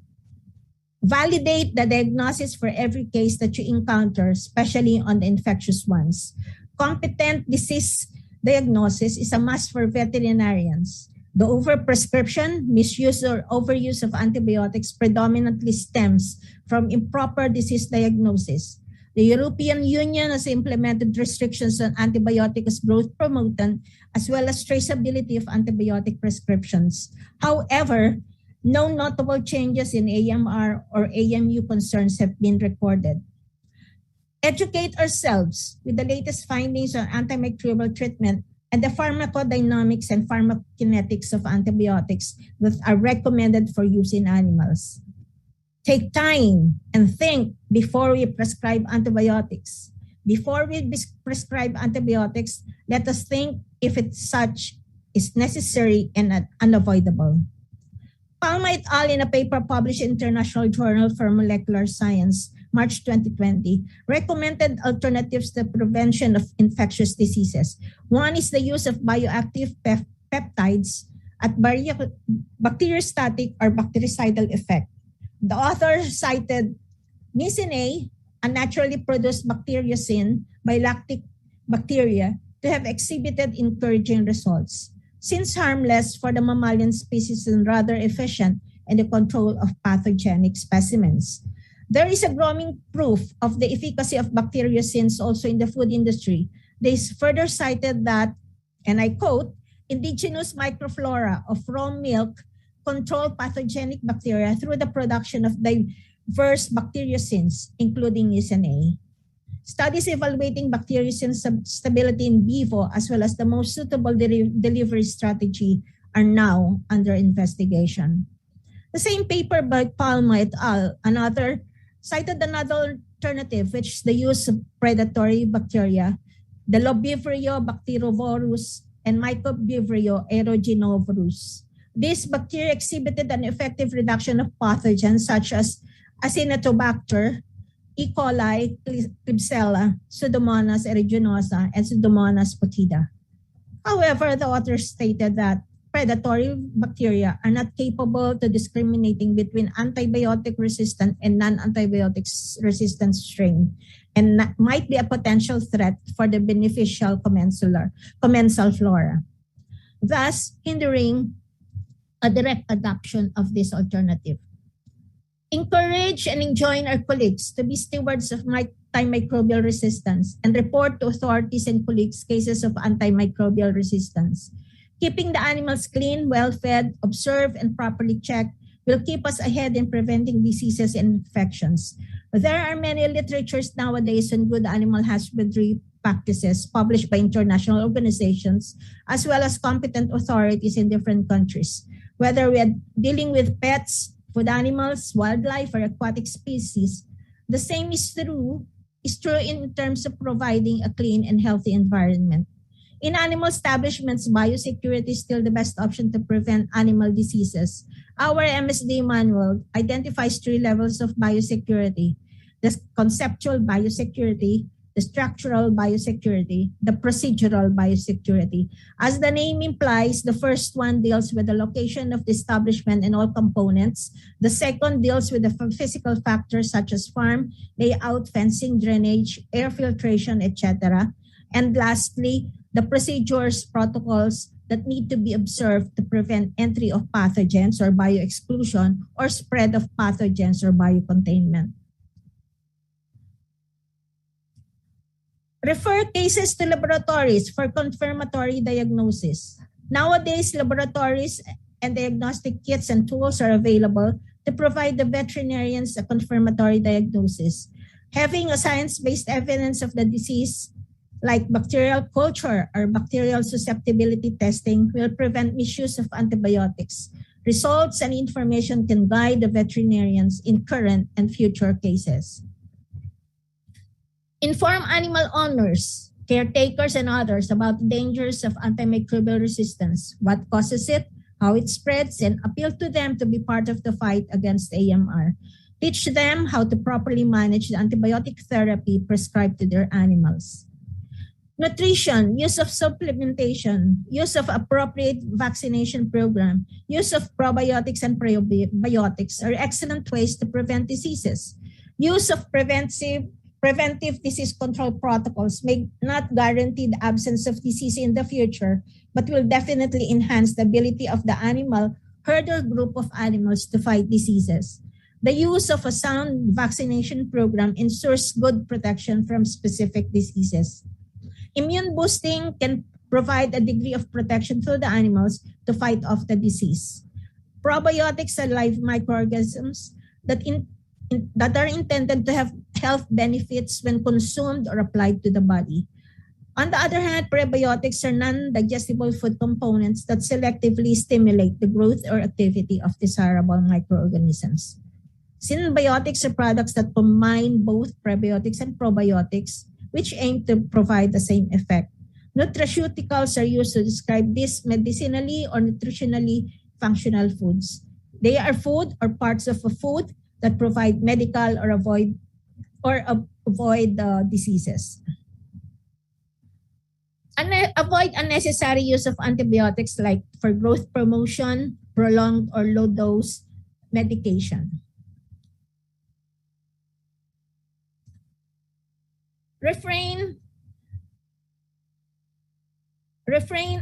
Validate the diagnosis for every case that you encounter, especially on the infectious ones. Competent disease diagnosis is a must for veterinarians. The overprescription, misuse, or overuse of antibiotics predominantly stems from improper disease diagnosis. The European Union has implemented restrictions on antibiotic as growth promotant, as well as traceability of antibiotic prescriptions. However, no notable changes in AMR or AMU concerns have been recorded. Educate ourselves with the latest findings on antimicrobial treatment and the pharmacodynamics and pharmacokinetics of antibiotics that are recommended for use in animals. Take time and think before we prescribe antibiotics. Before we prescribe antibiotics, let us think if such is necessary and unavoidable. Palma et al. In a paper published in International Journal for Molecular Science, March 2020, recommended alternatives to prevention of infectious diseases. One is the use of bioactive peptides at bacteriostatic or bactericidal effect. The author cited Nisin A, a naturally produced bacteriocin by lactic bacteria, to have exhibited encouraging results, since harmless for the mammalian species and rather efficient in the control of pathogenic specimens. There is a growing proof of the efficacy of bacteriocins also in the food industry. They further cited that, and I quote, indigenous microflora of raw milk control pathogenic bacteria through the production of diverse bacteriocins, including Nisin A. Studies evaluating bacteriocin stability in vivo as well as the most suitable delivery strategy are now under investigation. The same paper by Palma et al. Cited another alternative, which is the use of predatory bacteria, the Lobivrio bacterovorus and Mycobivrio aeruginovirus. These bacteria exhibited an effective reduction of pathogens such as Acinetobacter, E. coli, Klebsiella, Pseudomonas aeruginosa, and Pseudomonas fetida. However, the authors stated that predatory bacteria are not capable of discriminating between antibiotic resistant and non-antibiotic resistant strain and might be a potential threat for the beneficial commensal flora, thus hindering a direct adoption of this alternative. Encourage and enjoin our colleagues to be stewards of antimicrobial resistance and report to authorities and colleagues cases of antimicrobial resistance. Keeping the animals clean, well-fed, observed, and properly checked will keep us ahead in preventing diseases and infections. There are many literatures nowadays on good animal husbandry practices published by international organizations as well as competent authorities in different countries. Whether we are dealing with pets, food animals, wildlife, or aquatic species, the same is true in terms of providing a clean and healthy environment. In animal establishments, biosecurity is still the best option to prevent animal diseases. Our MSD manual identifies 3 levels of biosecurity: the conceptual biosecurity, the structural biosecurity, the procedural biosecurity. As the name implies, the first one deals with the location of the establishment and all components. The second deals with the physical factors such as farm, layout, fencing, drainage, air filtration, etc. And lastly, the procedures, protocols that need to be observed to prevent entry of pathogens or bioexclusion or spread of pathogens or biocontainment. Refer cases to laboratories for confirmatory diagnosis. Nowadays, laboratories and diagnostic kits and tools are available to provide the veterinarians a confirmatory diagnosis. Having a science-based evidence of the disease, like bacterial culture or bacterial susceptibility testing, will prevent misuse of antibiotics. Results and information can guide the veterinarians in current and future cases. Inform animal owners, caretakers, and others about the dangers of antimicrobial resistance, what causes it, how it spreads, and appeal to them to be part of the fight against AMR. Teach them how to properly manage the antibiotic therapy prescribed to their animals. Nutrition, use of supplementation, use of appropriate vaccination program, use of probiotics and prebiotics are excellent ways to prevent diseases. Use of preventive disease control protocols may not guarantee the absence of disease in the future, but will definitely enhance the ability of the animal herd or group of animals to fight diseases. The use of a sound vaccination program ensures good protection from specific diseases. Immune boosting can provide a degree of protection to the animals to fight off the disease. Probiotics are live microorganisms that are intended to have health benefits when consumed or applied to the body. On the other hand, prebiotics are non-digestible food components that selectively stimulate the growth or activity of desirable microorganisms. Symbiotics are products that combine both prebiotics and probiotics, which aim to provide the same effect. Nutraceuticals are used to describe these medicinally or nutritionally functional foods. They are food or parts of a food that provide medical or avoid diseases. Avoid unnecessary use of antibiotics like for growth promotion, prolonged or low dose medication. Refrain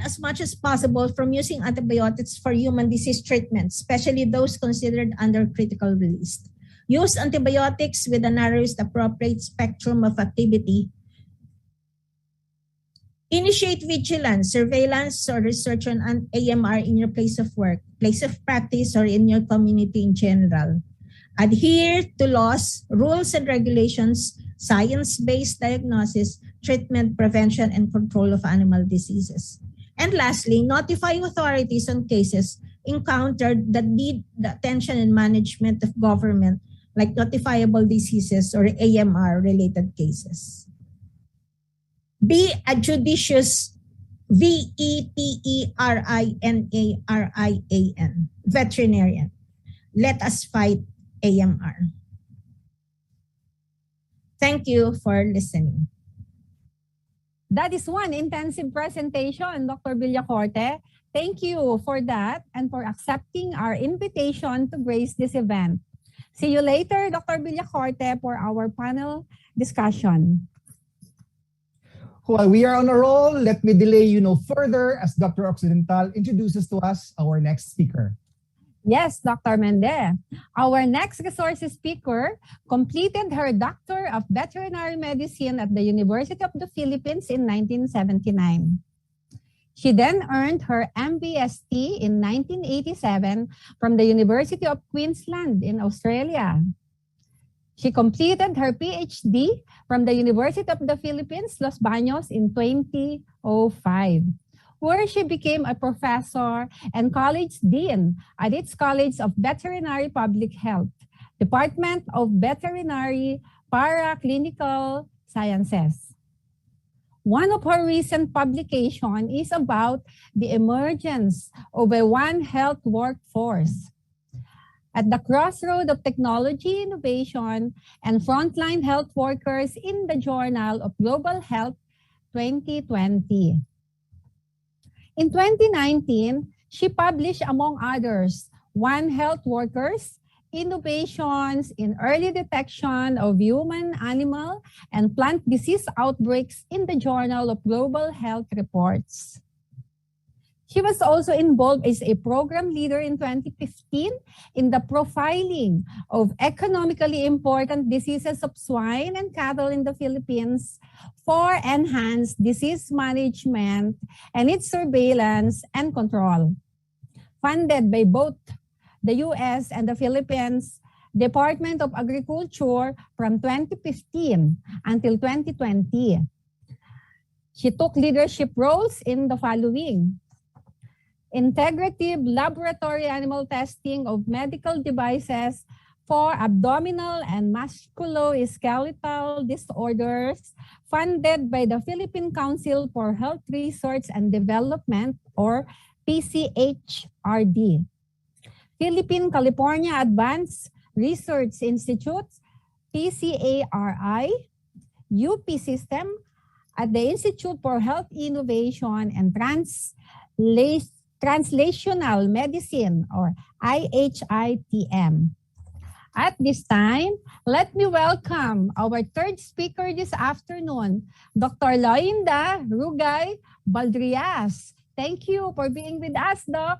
as much as possible from using antibiotics for human disease treatment, especially those considered under critical release. Use antibiotics with the narrowest appropriate spectrum of activity. Initiate vigilance, surveillance, or research on AMR in your place of work, place of practice, or in your community in general. Adhere to laws, rules, and regulations, science-based diagnosis, treatment, prevention, and control of animal diseases. And lastly, notify authorities on cases encountered that need the attention and management of government, like notifiable diseases or AMR-related cases. Be a judicious VETERINARIAN, veterinarian. Let us fight AMR. Thank you for listening. That is one intensive presentation, Dr. Villacorte. Thank you for that and for accepting our invitation to grace this event. See you later, Dr. Villacorte, for our panel discussion. While we are on a roll, let me delay you no further as Dr. Occidental introduces to us our next speaker. Yes, Dr. Mende. Our next resources speaker completed her Doctor of Veterinary Medicine at the University of the Philippines in 1979. She then earned her MBST in 1987 from the University of Queensland in Australia. She completed her PhD from the University of the Philippines, Los Baños in 2005. Where she became a professor and college dean at its College of Veterinary Public Health, Department of Veterinary Paraclinical Sciences. One of her recent publications is about the emergence of a One Health workforce. At the crossroad of technology, innovation, and frontline health workers in the Journal of Global Health 2020. In 2019, she published, among others, One Health Workers, Innovations in Early Detection of Human, Animal, and Plant Disease Outbreaks in the Journal of Global Health Reports. She was also involved as a program leader in 2015 in the profiling of economically important diseases of swine and cattle in the Philippines for enhanced disease management and its surveillance and control. Funded by both the U.S. and the Philippines Department of Agriculture from 2015 until 2020. She took leadership roles in the following: integrative laboratory animal testing of medical devices for abdominal and musculoskeletal disorders, funded by the Philippine Council for Health Research and Development, or PCHRD. Philippine California Advanced Research Institute, PCARI, UP System, at the Institute for Health Innovation and Translational Medicine, or IHITM. At this time, let me welcome our third speaker this afternoon, Dr. Layinda Rugai Baldrias. Thank you for being with us, Doc.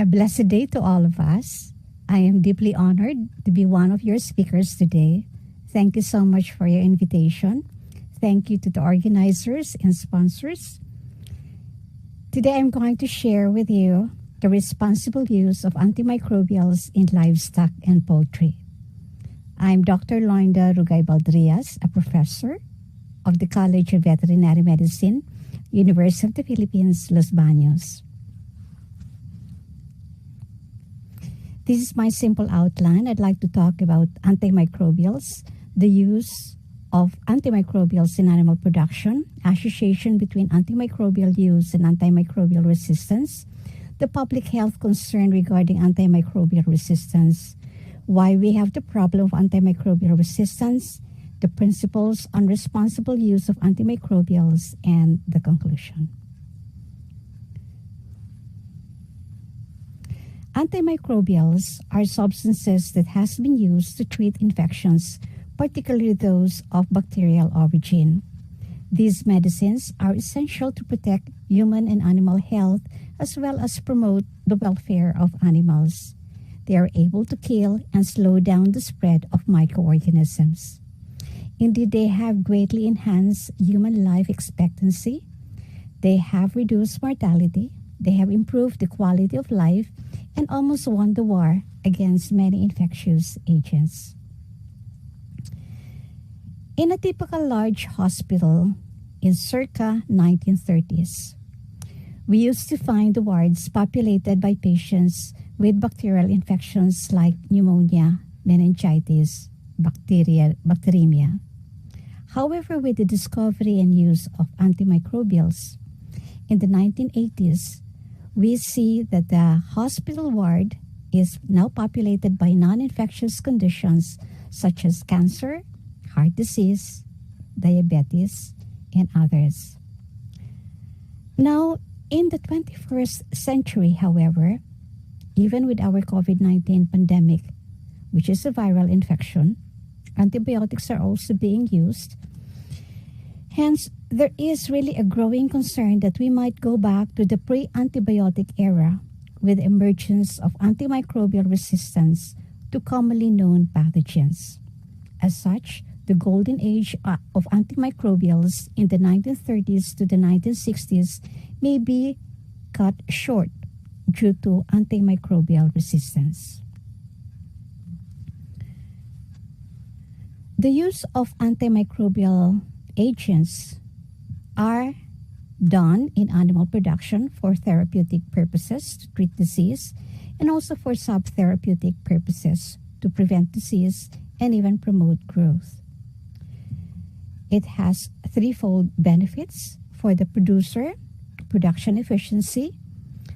A blessed day to all of us. I am deeply honored to be one of your speakers today. Thank you so much for your invitation. Thank you to the organizers and sponsors. Today I'm going to share with you the responsible use of antimicrobials in livestock and poultry. I'm Dr. Layinda Rugai, a professor of the College of Veterinary Medicine, University of the Philippines, Los Baños. This is my simple outline. I'd like to talk about antimicrobials, the use of antimicrobials in animal production, association between antimicrobial use and antimicrobial resistance, the public health concern regarding antimicrobial resistance, why we have the problem of antimicrobial resistance, the principles on responsible use of antimicrobials, and the conclusion. Antimicrobials are substances that has been used to treat infections, particularly those of bacterial origin. These medicines are essential to protect human and animal health as well as promote the welfare of animals. They are able to kill and slow down the spread of microorganisms. Indeed, they have greatly enhanced human life expectancy. They have reduced mortality. They have improved the quality of life and almost won the war against many infectious agents. In a typical large hospital in circa 1930s, we used to find the wards populated by patients with bacterial infections like pneumonia, meningitis, bacteremia. However, with the discovery and use of antimicrobials in the 1980s, we see that the hospital ward is now populated by non-infectious conditions such as cancer, heart disease, diabetes, and others. Now, in the 21st century, however, even with our COVID-19 pandemic, which is a viral infection, antibiotics are also being used. Hence, there is really a growing concern that we might go back to the pre-antibiotic era with the emergence of antimicrobial resistance to commonly known pathogens. As such, the golden age of antimicrobials in the 1930s to the 1960s may be cut short due to antimicrobial resistance. The use of antimicrobial agents are done in animal production for therapeutic purposes to treat disease and also for sub-therapeutic purposes to prevent disease and even promote growth. It has threefold benefits: for the producer, production efficiency;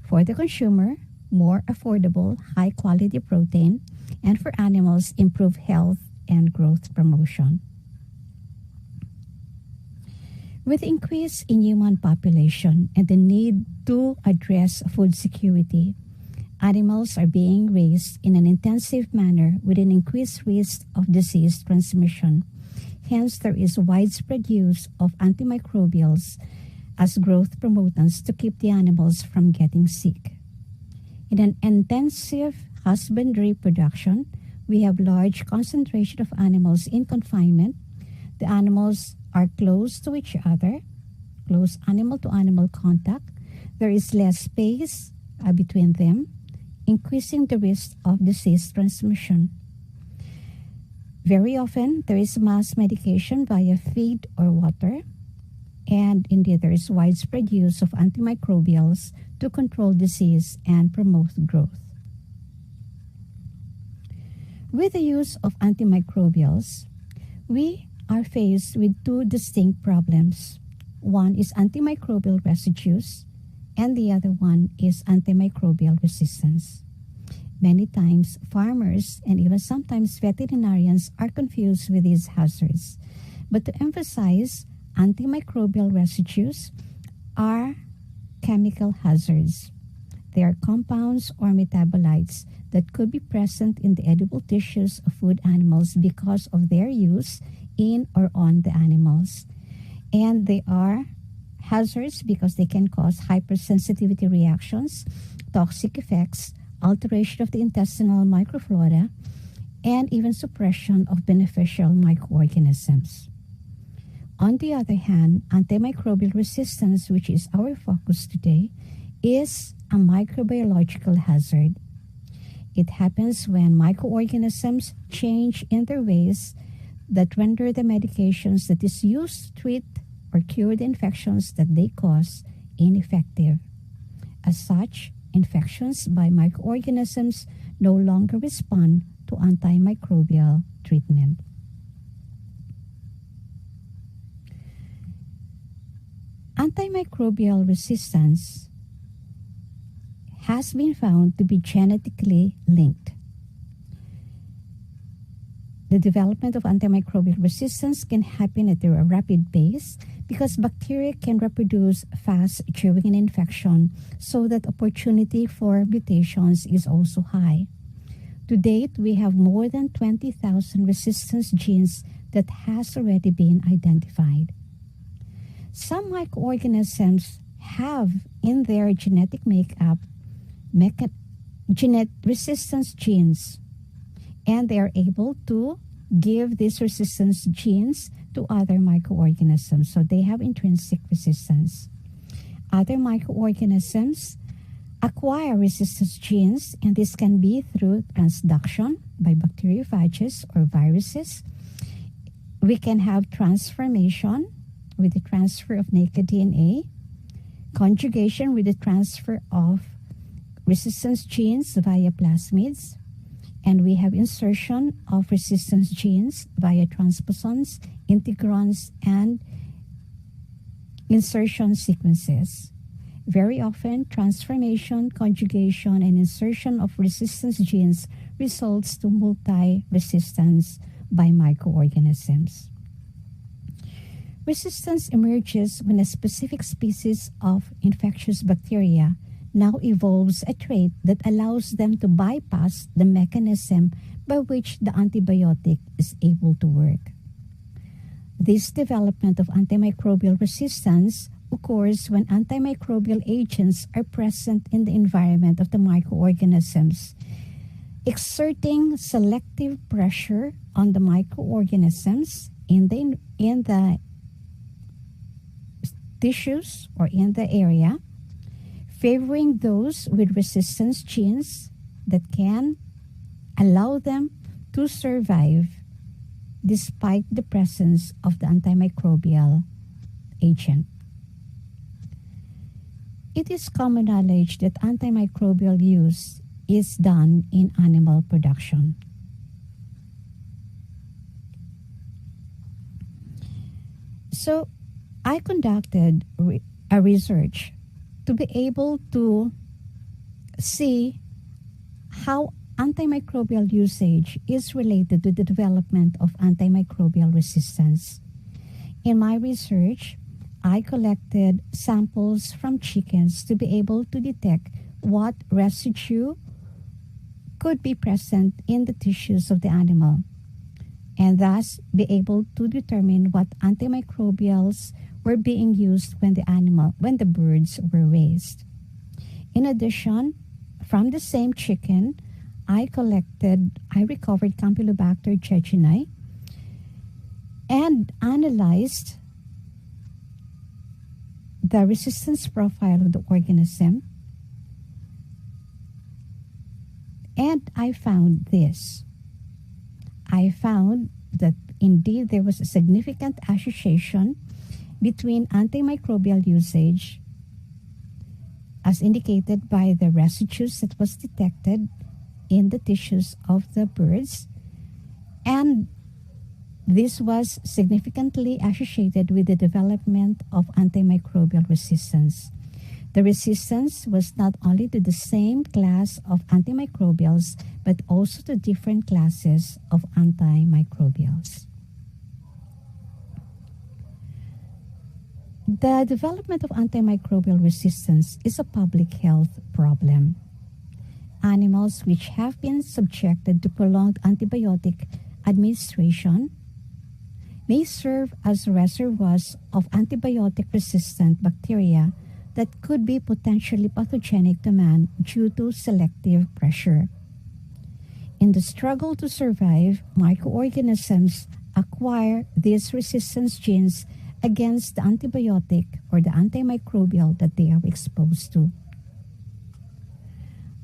for the consumer, more affordable, high-quality protein; and for animals, improved health and growth promotion. With increase in human population and the need to address food security, animals are being raised in an intensive manner with an increased risk of disease transmission. Hence, there is widespread use of antimicrobials as growth promotants to keep the animals from getting sick. In an intensive husbandry production, we have large concentration of animals in confinement. The animals are close to each other, close animal-to-animal contact. There is less space between them, increasing the risk of disease transmission. Very often, there is mass medication via feed or water, and indeed there is widespread use of antimicrobials to control disease and promote growth. With the use of antimicrobials, we are faced with two distinct problems. One is antimicrobial residues, and the other one is antimicrobial resistance. Many times, farmers and even sometimes veterinarians are confused with these hazards. But to emphasize, antimicrobial residues are chemical hazards. They are compounds or metabolites that could be present in the edible tissues of food animals because of their use in or on the animals. And they are hazards because they can cause hypersensitivity reactions, toxic effects, alteration of the intestinal microflora, and even suppression of beneficial microorganisms. On the other hand, antimicrobial resistance, which is our focus today, is a microbiological hazard. It happens when microorganisms change in their ways that render the medications that is used to treat or cure the infections that they cause ineffective. As such, infections by microorganisms no longer respond to antimicrobial treatment. Antimicrobial resistance has been found to be genetically linked. The development of antimicrobial resistance can happen at a rapid pace because bacteria can reproduce fast during an infection, so that opportunity for mutations is also high. To date, we have more than 20,000 resistance genes that has already been identified. Some microorganisms have in their genetic makeup resistance genes, and they are able to give these resistance genes to other microorganisms, so they have intrinsic resistance. Other microorganisms acquire resistance genes, and this can be through transduction by bacteriophages or viruses. We can have transformation with the transfer of naked DNA, conjugation with the transfer of resistance genes via plasmids, and we have insertion of resistance genes via transposons, integrons, and insertion sequences. Very often, transformation, conjugation, and insertion of resistance genes results to multi-resistance by microorganisms. Resistance emerges when a specific species of infectious bacteria now evolves a trait that allows them to bypass the mechanism by which the antibiotic is able to work. This development of antimicrobial resistance occurs when antimicrobial agents are present in the environment of the microorganisms, exerting selective pressure on the microorganisms in the tissues or in the area, favoring those with resistance genes that can allow them to survive despite the presence of the antimicrobial agent. It is common knowledge that antimicrobial use is done in animal production. So I conducted a research to be able to see how antimicrobial usage is related to the development of antimicrobial resistance. In my research, I collected samples from chickens to be able to detect what residue could be present in the tissues of the animal, and thus be able to determine what antimicrobials were being used when the birds were raised. In addition, from the same chicken, I recovered Campylobacter jejuni and analyzed the resistance profile of the organism, and I found this. I found that indeed there was a significant association between antimicrobial usage, as indicated by the residues that was detected in the tissues of the birds, and this was significantly associated with the development of antimicrobial resistance. The resistance was not only to the same class of antimicrobials, but also to different classes of antimicrobials. The development of antimicrobial resistance is a public health problem. Animals which have been subjected to prolonged antibiotic administration may serve as reservoirs of antibiotic-resistant bacteria that could be potentially pathogenic to man due to selective pressure. In the struggle to survive, microorganisms acquire these resistance genes against the antibiotic or the antimicrobial that they are exposed to.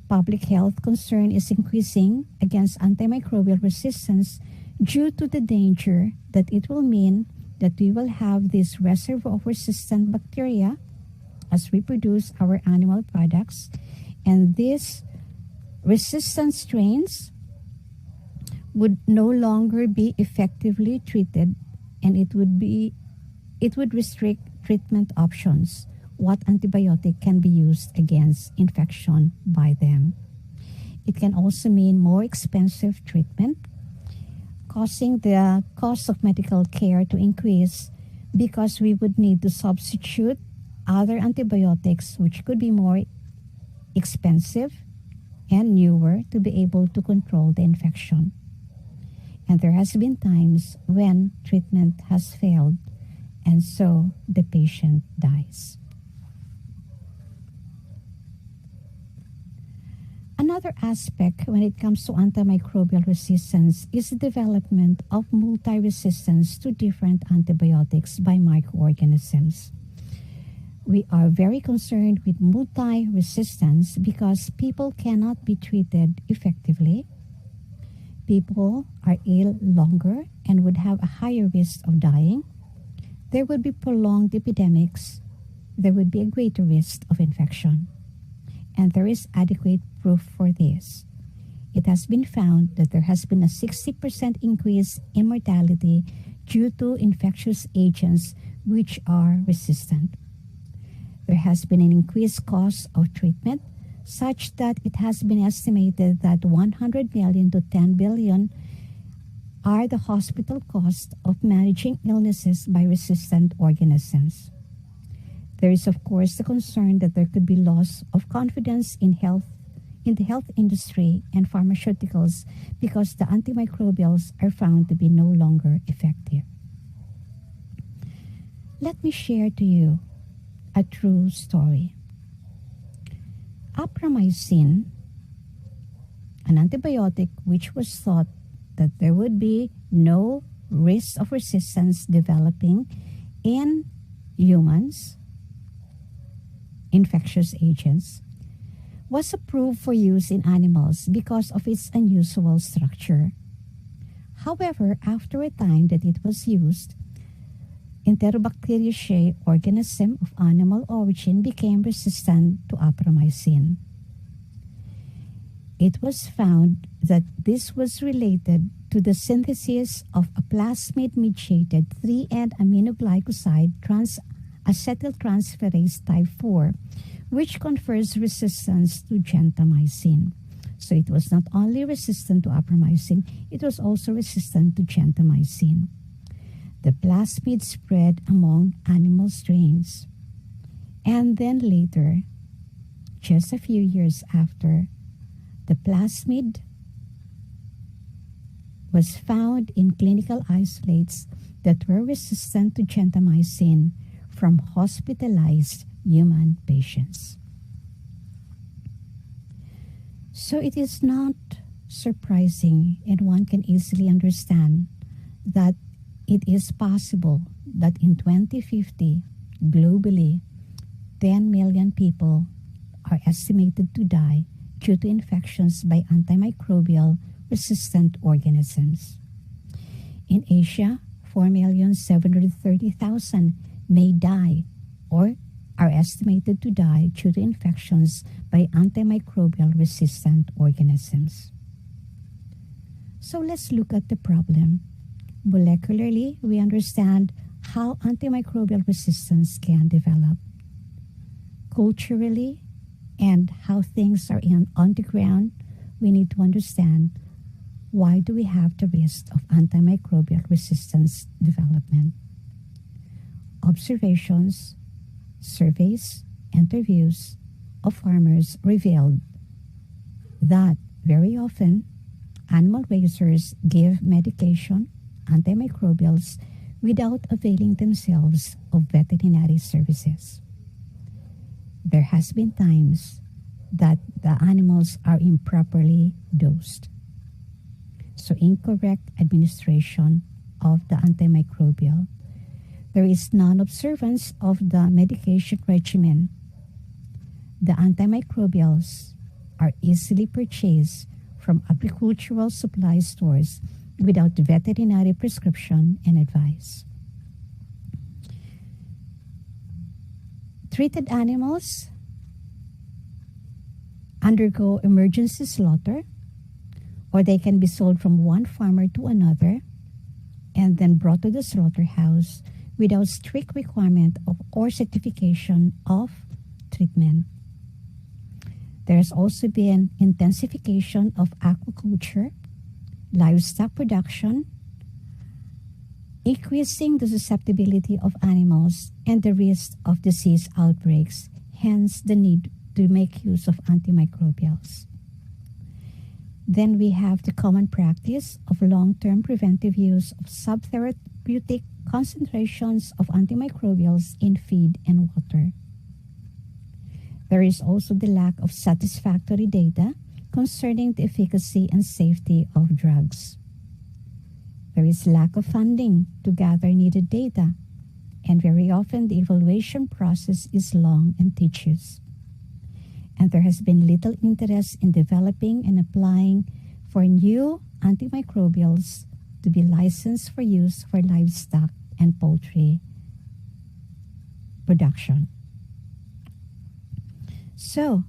Public health concern is increasing against antimicrobial resistance due to the danger that it will mean that we will have this reservoir of resistant bacteria as we produce our animal products, and these resistant strains would no longer be effectively treated, and it would restrict treatment options, what antibiotic can be used against infection by them. It can also mean more expensive treatment, causing the cost of medical care to increase because we would need to substitute other antibiotics which could be more expensive and newer to be able to control the infection. And there has been times when treatment has failed, and so the patient dies. Another aspect when it comes to antimicrobial resistance is the development of multi-resistance to different antibiotics by microorganisms. We are very concerned with multi-resistance because people cannot be treated effectively. People are ill longer and would have a higher risk of dying. There would be prolonged epidemics. There would be a greater risk of infection. And there is adequate proof for this. It has been found that there has been a 60% increase in mortality due to infectious agents which are resistant. There has been an increased cost of treatment such that it has been estimated that 100 million to 10 billion are the hospital costs of managing illnesses by resistant organisms. There is, of course, the concern that there could be loss of confidence in the health industry and pharmaceuticals because the antimicrobials are found to be no longer effective. Let me share to you a true story. Apramycin, an antibiotic which was thought that there would be no risk of resistance developing in humans, infectious agents, was approved for use in animals because of its unusual structure. However, after a time that it was used, Enterobacteriaceae organism of animal origin became resistant to apramycin. It was found that this was related to the synthesis of a plasmid-mediated 3-end aminoglycoside acetyltransferase type 4, which confers resistance to gentamicin. So it was not only resistant to apramycin, it was also resistant to gentamicin. The plasmid spread among animal strains. And then later, just a few years after, the plasmid was found in clinical isolates that were resistant to gentamicin from hospitalized human patients. So it is not surprising, and one can easily understand that it is possible that in 2050, globally, 10 million people are estimated to die due to infections by antimicrobial resistant organisms. In Asia, 4,730,000 may die or are estimated to die due to infections by antimicrobial resistant organisms. So let's look at the problem. Molecularly, we understand how antimicrobial resistance can develop. Culturally, and how things are on the ground, we need to understand why do we have the risk of antimicrobial resistance development. Observations, surveys, interviews of farmers revealed that very often animal raisers give medication, there has been times that the animals are improperly dosed. So incorrect administration of the antimicrobial. There is non-observance of the medication regimen. The antimicrobials are easily purchased from agricultural supply stores without veterinary prescription and advice. Treated animals undergo emergency slaughter, or they can be sold from one farmer to another and then brought to the slaughterhouse without strict requirement of or certification of treatment. There has also been intensification of aquaculture, livestock production, increasing the susceptibility of animals and the risk of disease outbreaks, hence the need to make use of antimicrobials. Then we have the common practice of long-term preventive use of subtherapeutic concentrations of antimicrobials in feed and water. There is also the lack of satisfactory data concerning the efficacy and safety of drugs. There is lack of funding to gather needed data, and very often the evaluation process is long and tedious. And there has been little interest in developing and applying for new antimicrobials to be licensed for use for livestock and poultry production. So,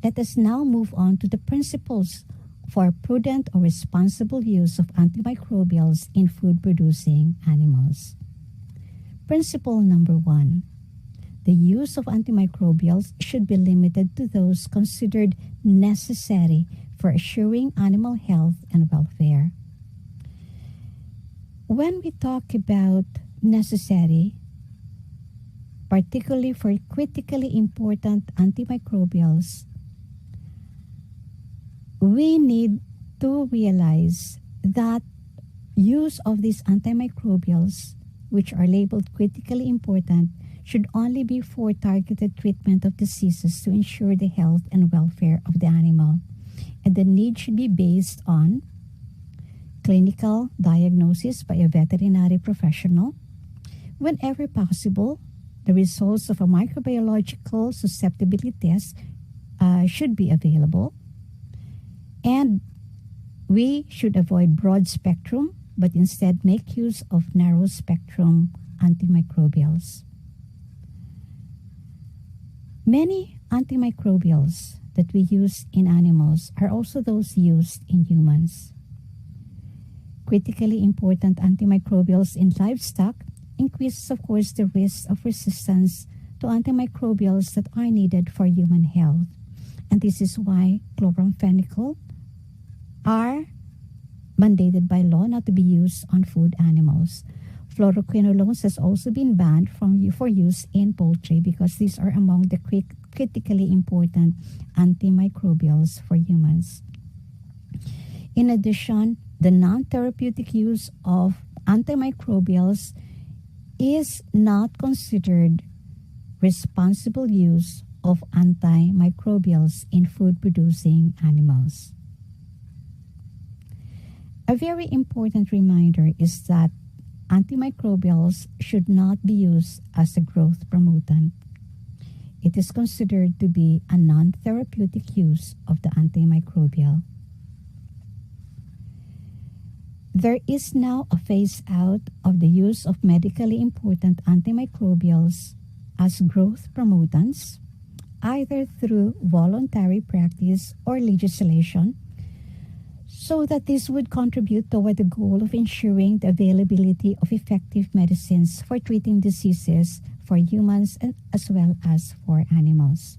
let us now move on to the principles for prudent or responsible use of antimicrobials in food-producing animals. Principle number 1. The use of antimicrobials should be limited to those considered necessary for assuring animal health and welfare. When we talk about necessary, particularly for critically important antimicrobials, we need to realize that use of these antimicrobials, which are labeled critically important, should only be for targeted treatment of diseases to ensure the health and welfare of the animal. And the need should be based on clinical diagnosis by a veterinary professional. Whenever possible, the results of a microbiological susceptibility test should be available. And we should avoid broad spectrum, but instead make use of narrow spectrum antimicrobials. Many antimicrobials that we use in animals are also those used in humans. Critically important antimicrobials in livestock increases, of course, the risk of resistance to antimicrobials that are needed for human health. And this is why chloramphenicol are mandated by law not to be used on food animals. Fluoroquinolones has also been banned for use in poultry because these are among the critically important antimicrobials for humans. In addition, the non-therapeutic use of antimicrobials is not considered responsible use of antimicrobials in food-producing animals. A very important reminder is that antimicrobials should not be used as a growth promotant. It is considered to be a non-therapeutic use of the antimicrobial. There is now a phase out of the use of medically important antimicrobials as growth promotants, either through voluntary practice or legislation, so that this would contribute toward the goal of ensuring the availability of effective medicines for treating diseases for humans as well as for animals.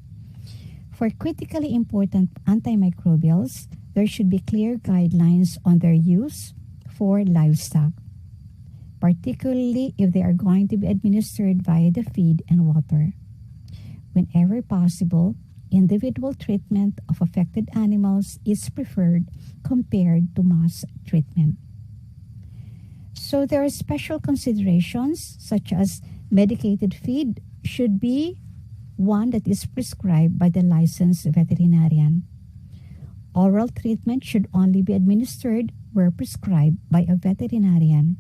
For critically important antimicrobials, there should be clear guidelines on their use for livestock, particularly if they are going to be administered via the feed and water. Whenever possible, individual treatment of affected animals is preferred compared to mass treatment. So there are special considerations such as medicated feed should be one that is prescribed by the licensed veterinarian. Oral treatment should only be administered where prescribed by a veterinarian.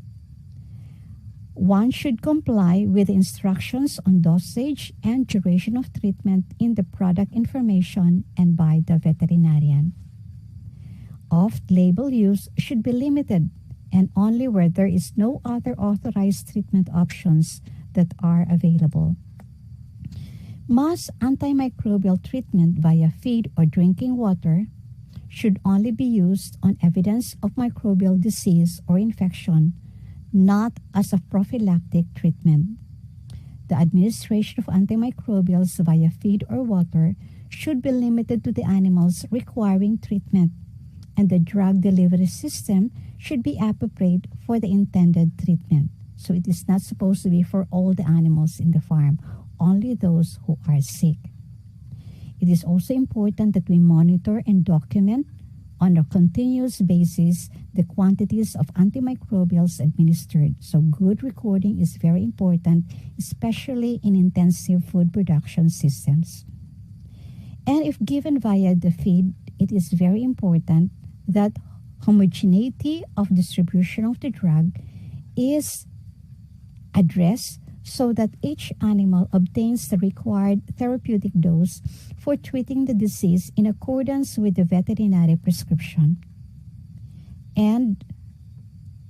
One should comply with the instructions on dosage and duration of treatment in the product information and by the veterinarian. Off-label use should be limited and only where there is no other authorized treatment options that are available. Mass antimicrobial treatment via feed or drinking water should only be used on evidence of microbial disease or infection, not as a prophylactic treatment. The administration of antimicrobials via feed or water should be limited to the animals requiring treatment, and the drug delivery system should be appropriate for the intended treatment. So it is not supposed to be for all the animals in the farm, only those who are sick. It is also important that we monitor and document on a continuous basis the quantities of antimicrobials administered. So good recording is very important, especially in intensive food production systems. And if given via the feed, it is very important that homogeneity of distribution of the drug is addressed so that each animal obtains the required therapeutic dose for treating the disease in accordance with the veterinary prescription. And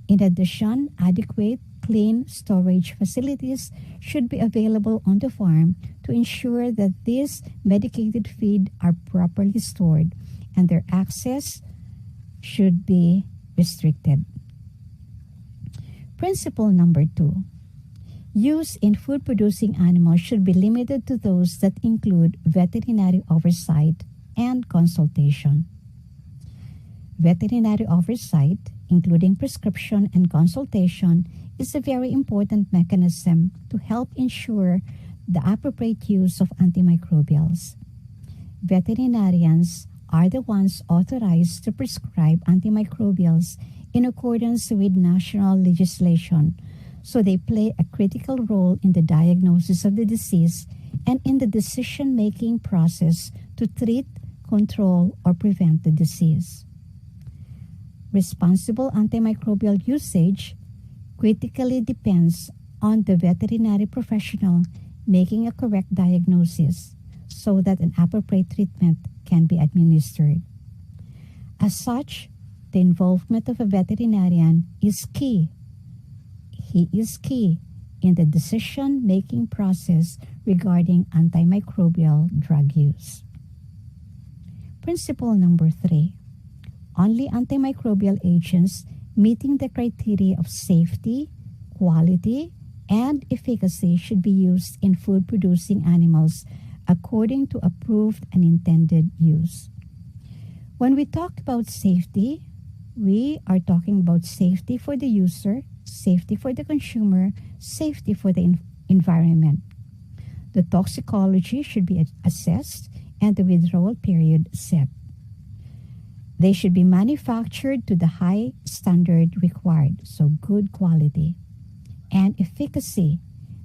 in addition, adequate clean storage facilities should be available on the farm to ensure that these medicated feed are properly stored and their access should be restricted. Principle number 2. Use in food-producing animals should be limited to those that include veterinary oversight and consultation. Veterinary oversight, including prescription and consultation, is a very important mechanism to help ensure the appropriate use of antimicrobials. Veterinarians are the ones authorized to prescribe antimicrobials in accordance with national legislation, so they play a critical role in the diagnosis of the disease and in the decision-making process to treat, control, or prevent the disease. Responsible antimicrobial usage critically depends on the veterinary professional making a correct diagnosis so that an appropriate treatment can be administered. As such, the involvement of a veterinarian is key. He is key in the decision-making process regarding antimicrobial drug use. Principle number 3. Only antimicrobial agents meeting the criteria of safety, quality, and efficacy should be used in food-producing animals according to approved and intended use. When we talk about safety, we are talking about safety for the user, safety for the consumer, safety for the environment. The toxicology should be assessed and the withdrawal period set. They should be manufactured to the high standard required, so good quality. And efficacy,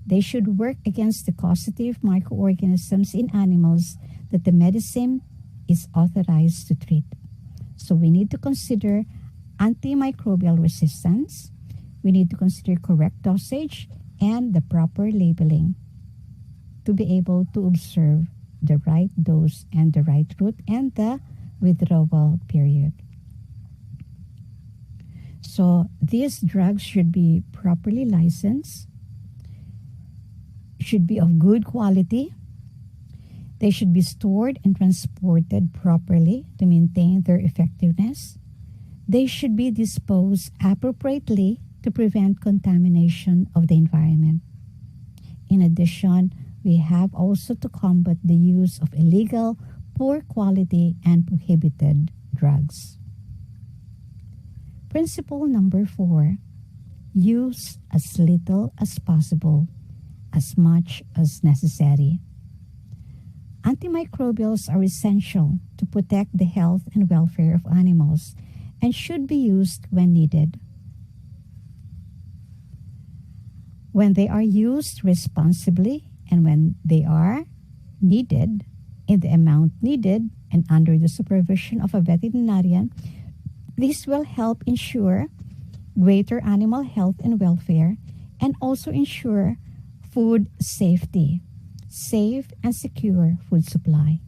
they should work against the causative microorganisms in animals that the medicine is authorized to treat. So we need to consider antimicrobial resistance. We need to consider correct dosage and the proper labeling to be able to observe the right dose and the right route and the withdrawal period. So these drugs should be properly licensed, should be of good quality. They should be stored and transported properly to maintain their effectiveness. They should be disposed appropriately to prevent contamination of the environment. In addition, we have also to combat the use of illegal, poor quality, and prohibited drugs. Principle number 4. Use as little as possible, as much as necessary. Antimicrobials are essential to protect the health and welfare of animals and should be used when needed. When they are used responsibly and when they are needed, in the amount needed, and under the supervision of a veterinarian, this will help ensure greater animal health and welfare and also ensure food safety, safe and secure food supply.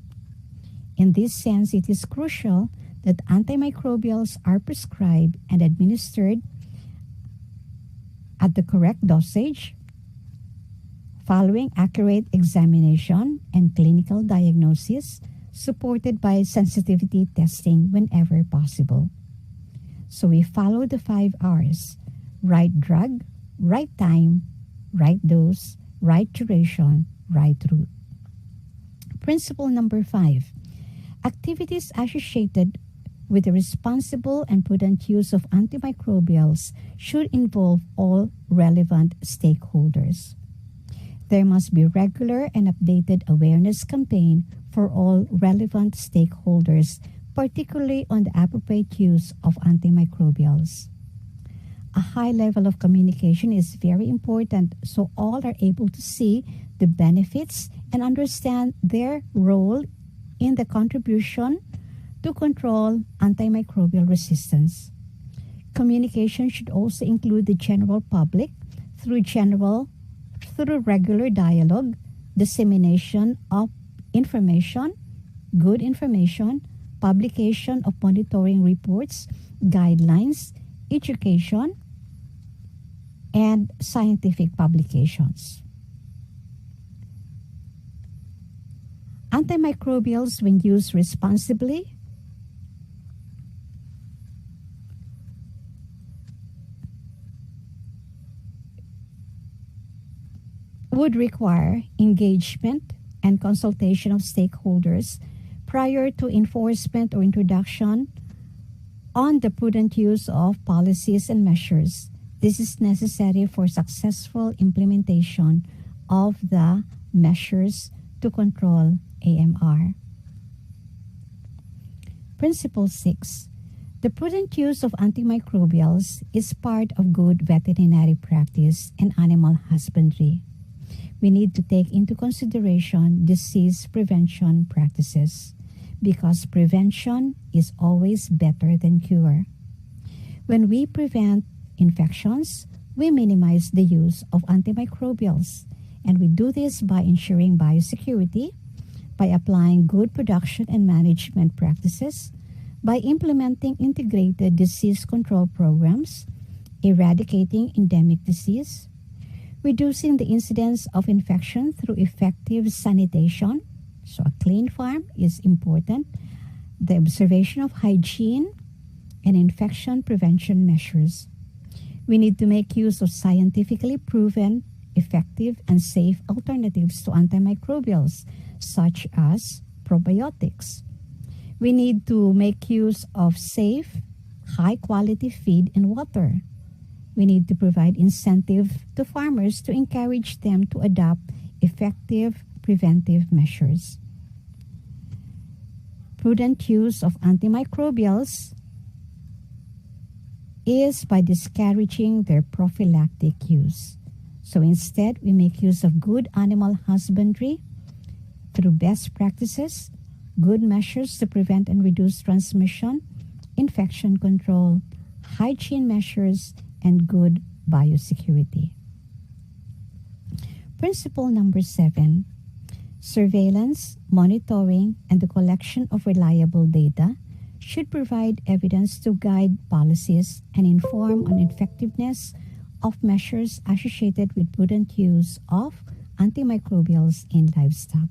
In this sense, it is crucial that antimicrobials are prescribed and administered at the correct dosage, following accurate examination and clinical diagnosis, supported by sensitivity testing whenever possible. So we follow the 5 R's: right drug, right time, right dose, right duration, right route. Principle number 5. Activities associated with the responsible and prudent use of antimicrobials should involve all relevant stakeholders. There must be regular and updated awareness campaign for all relevant stakeholders, particularly on the appropriate use of antimicrobials. A high level of communication is very important so all are able to see the benefits and understand their role in the contribution to control antimicrobial resistance. Communication should also include the general public through regular dialogue, dissemination of information, good information, publication of monitoring reports, guidelines, education, and scientific publications. Antimicrobials, when used responsibly, would require engagement and consultation of stakeholders prior to enforcement or introduction on the prudent use of policies and measures. This is necessary for successful implementation of the measures to control AMR. Principle 6. The prudent use of antimicrobials is part of good veterinary practice and animal husbandry. We need to take into consideration disease prevention practices because prevention is always better than cure. When we prevent infections, we minimize the use of antimicrobials, and we do this by ensuring biosecurity, by applying good production and management practices, by implementing integrated disease control programs, eradicating endemic disease, reducing the incidence of infection through effective sanitation. So a clean farm is important. The observation of hygiene and infection prevention measures. We need to make use of scientifically proven, effective, and safe alternatives to antimicrobials, such as probiotics. We need to make use of safe, high-quality feed and water. We need to provide incentive to farmers to encourage them to adopt effective preventive measures. Prudent use of antimicrobials is by discouraging their prophylactic use. So instead, we make use of good animal husbandry through best practices, good measures to prevent and reduce transmission, infection control, hygiene measures, and good biosecurity. Principle number 7, surveillance, monitoring, and the collection of reliable data should provide evidence to guide policies and inform on effectiveness of measures associated with prudent use of antimicrobials in livestock.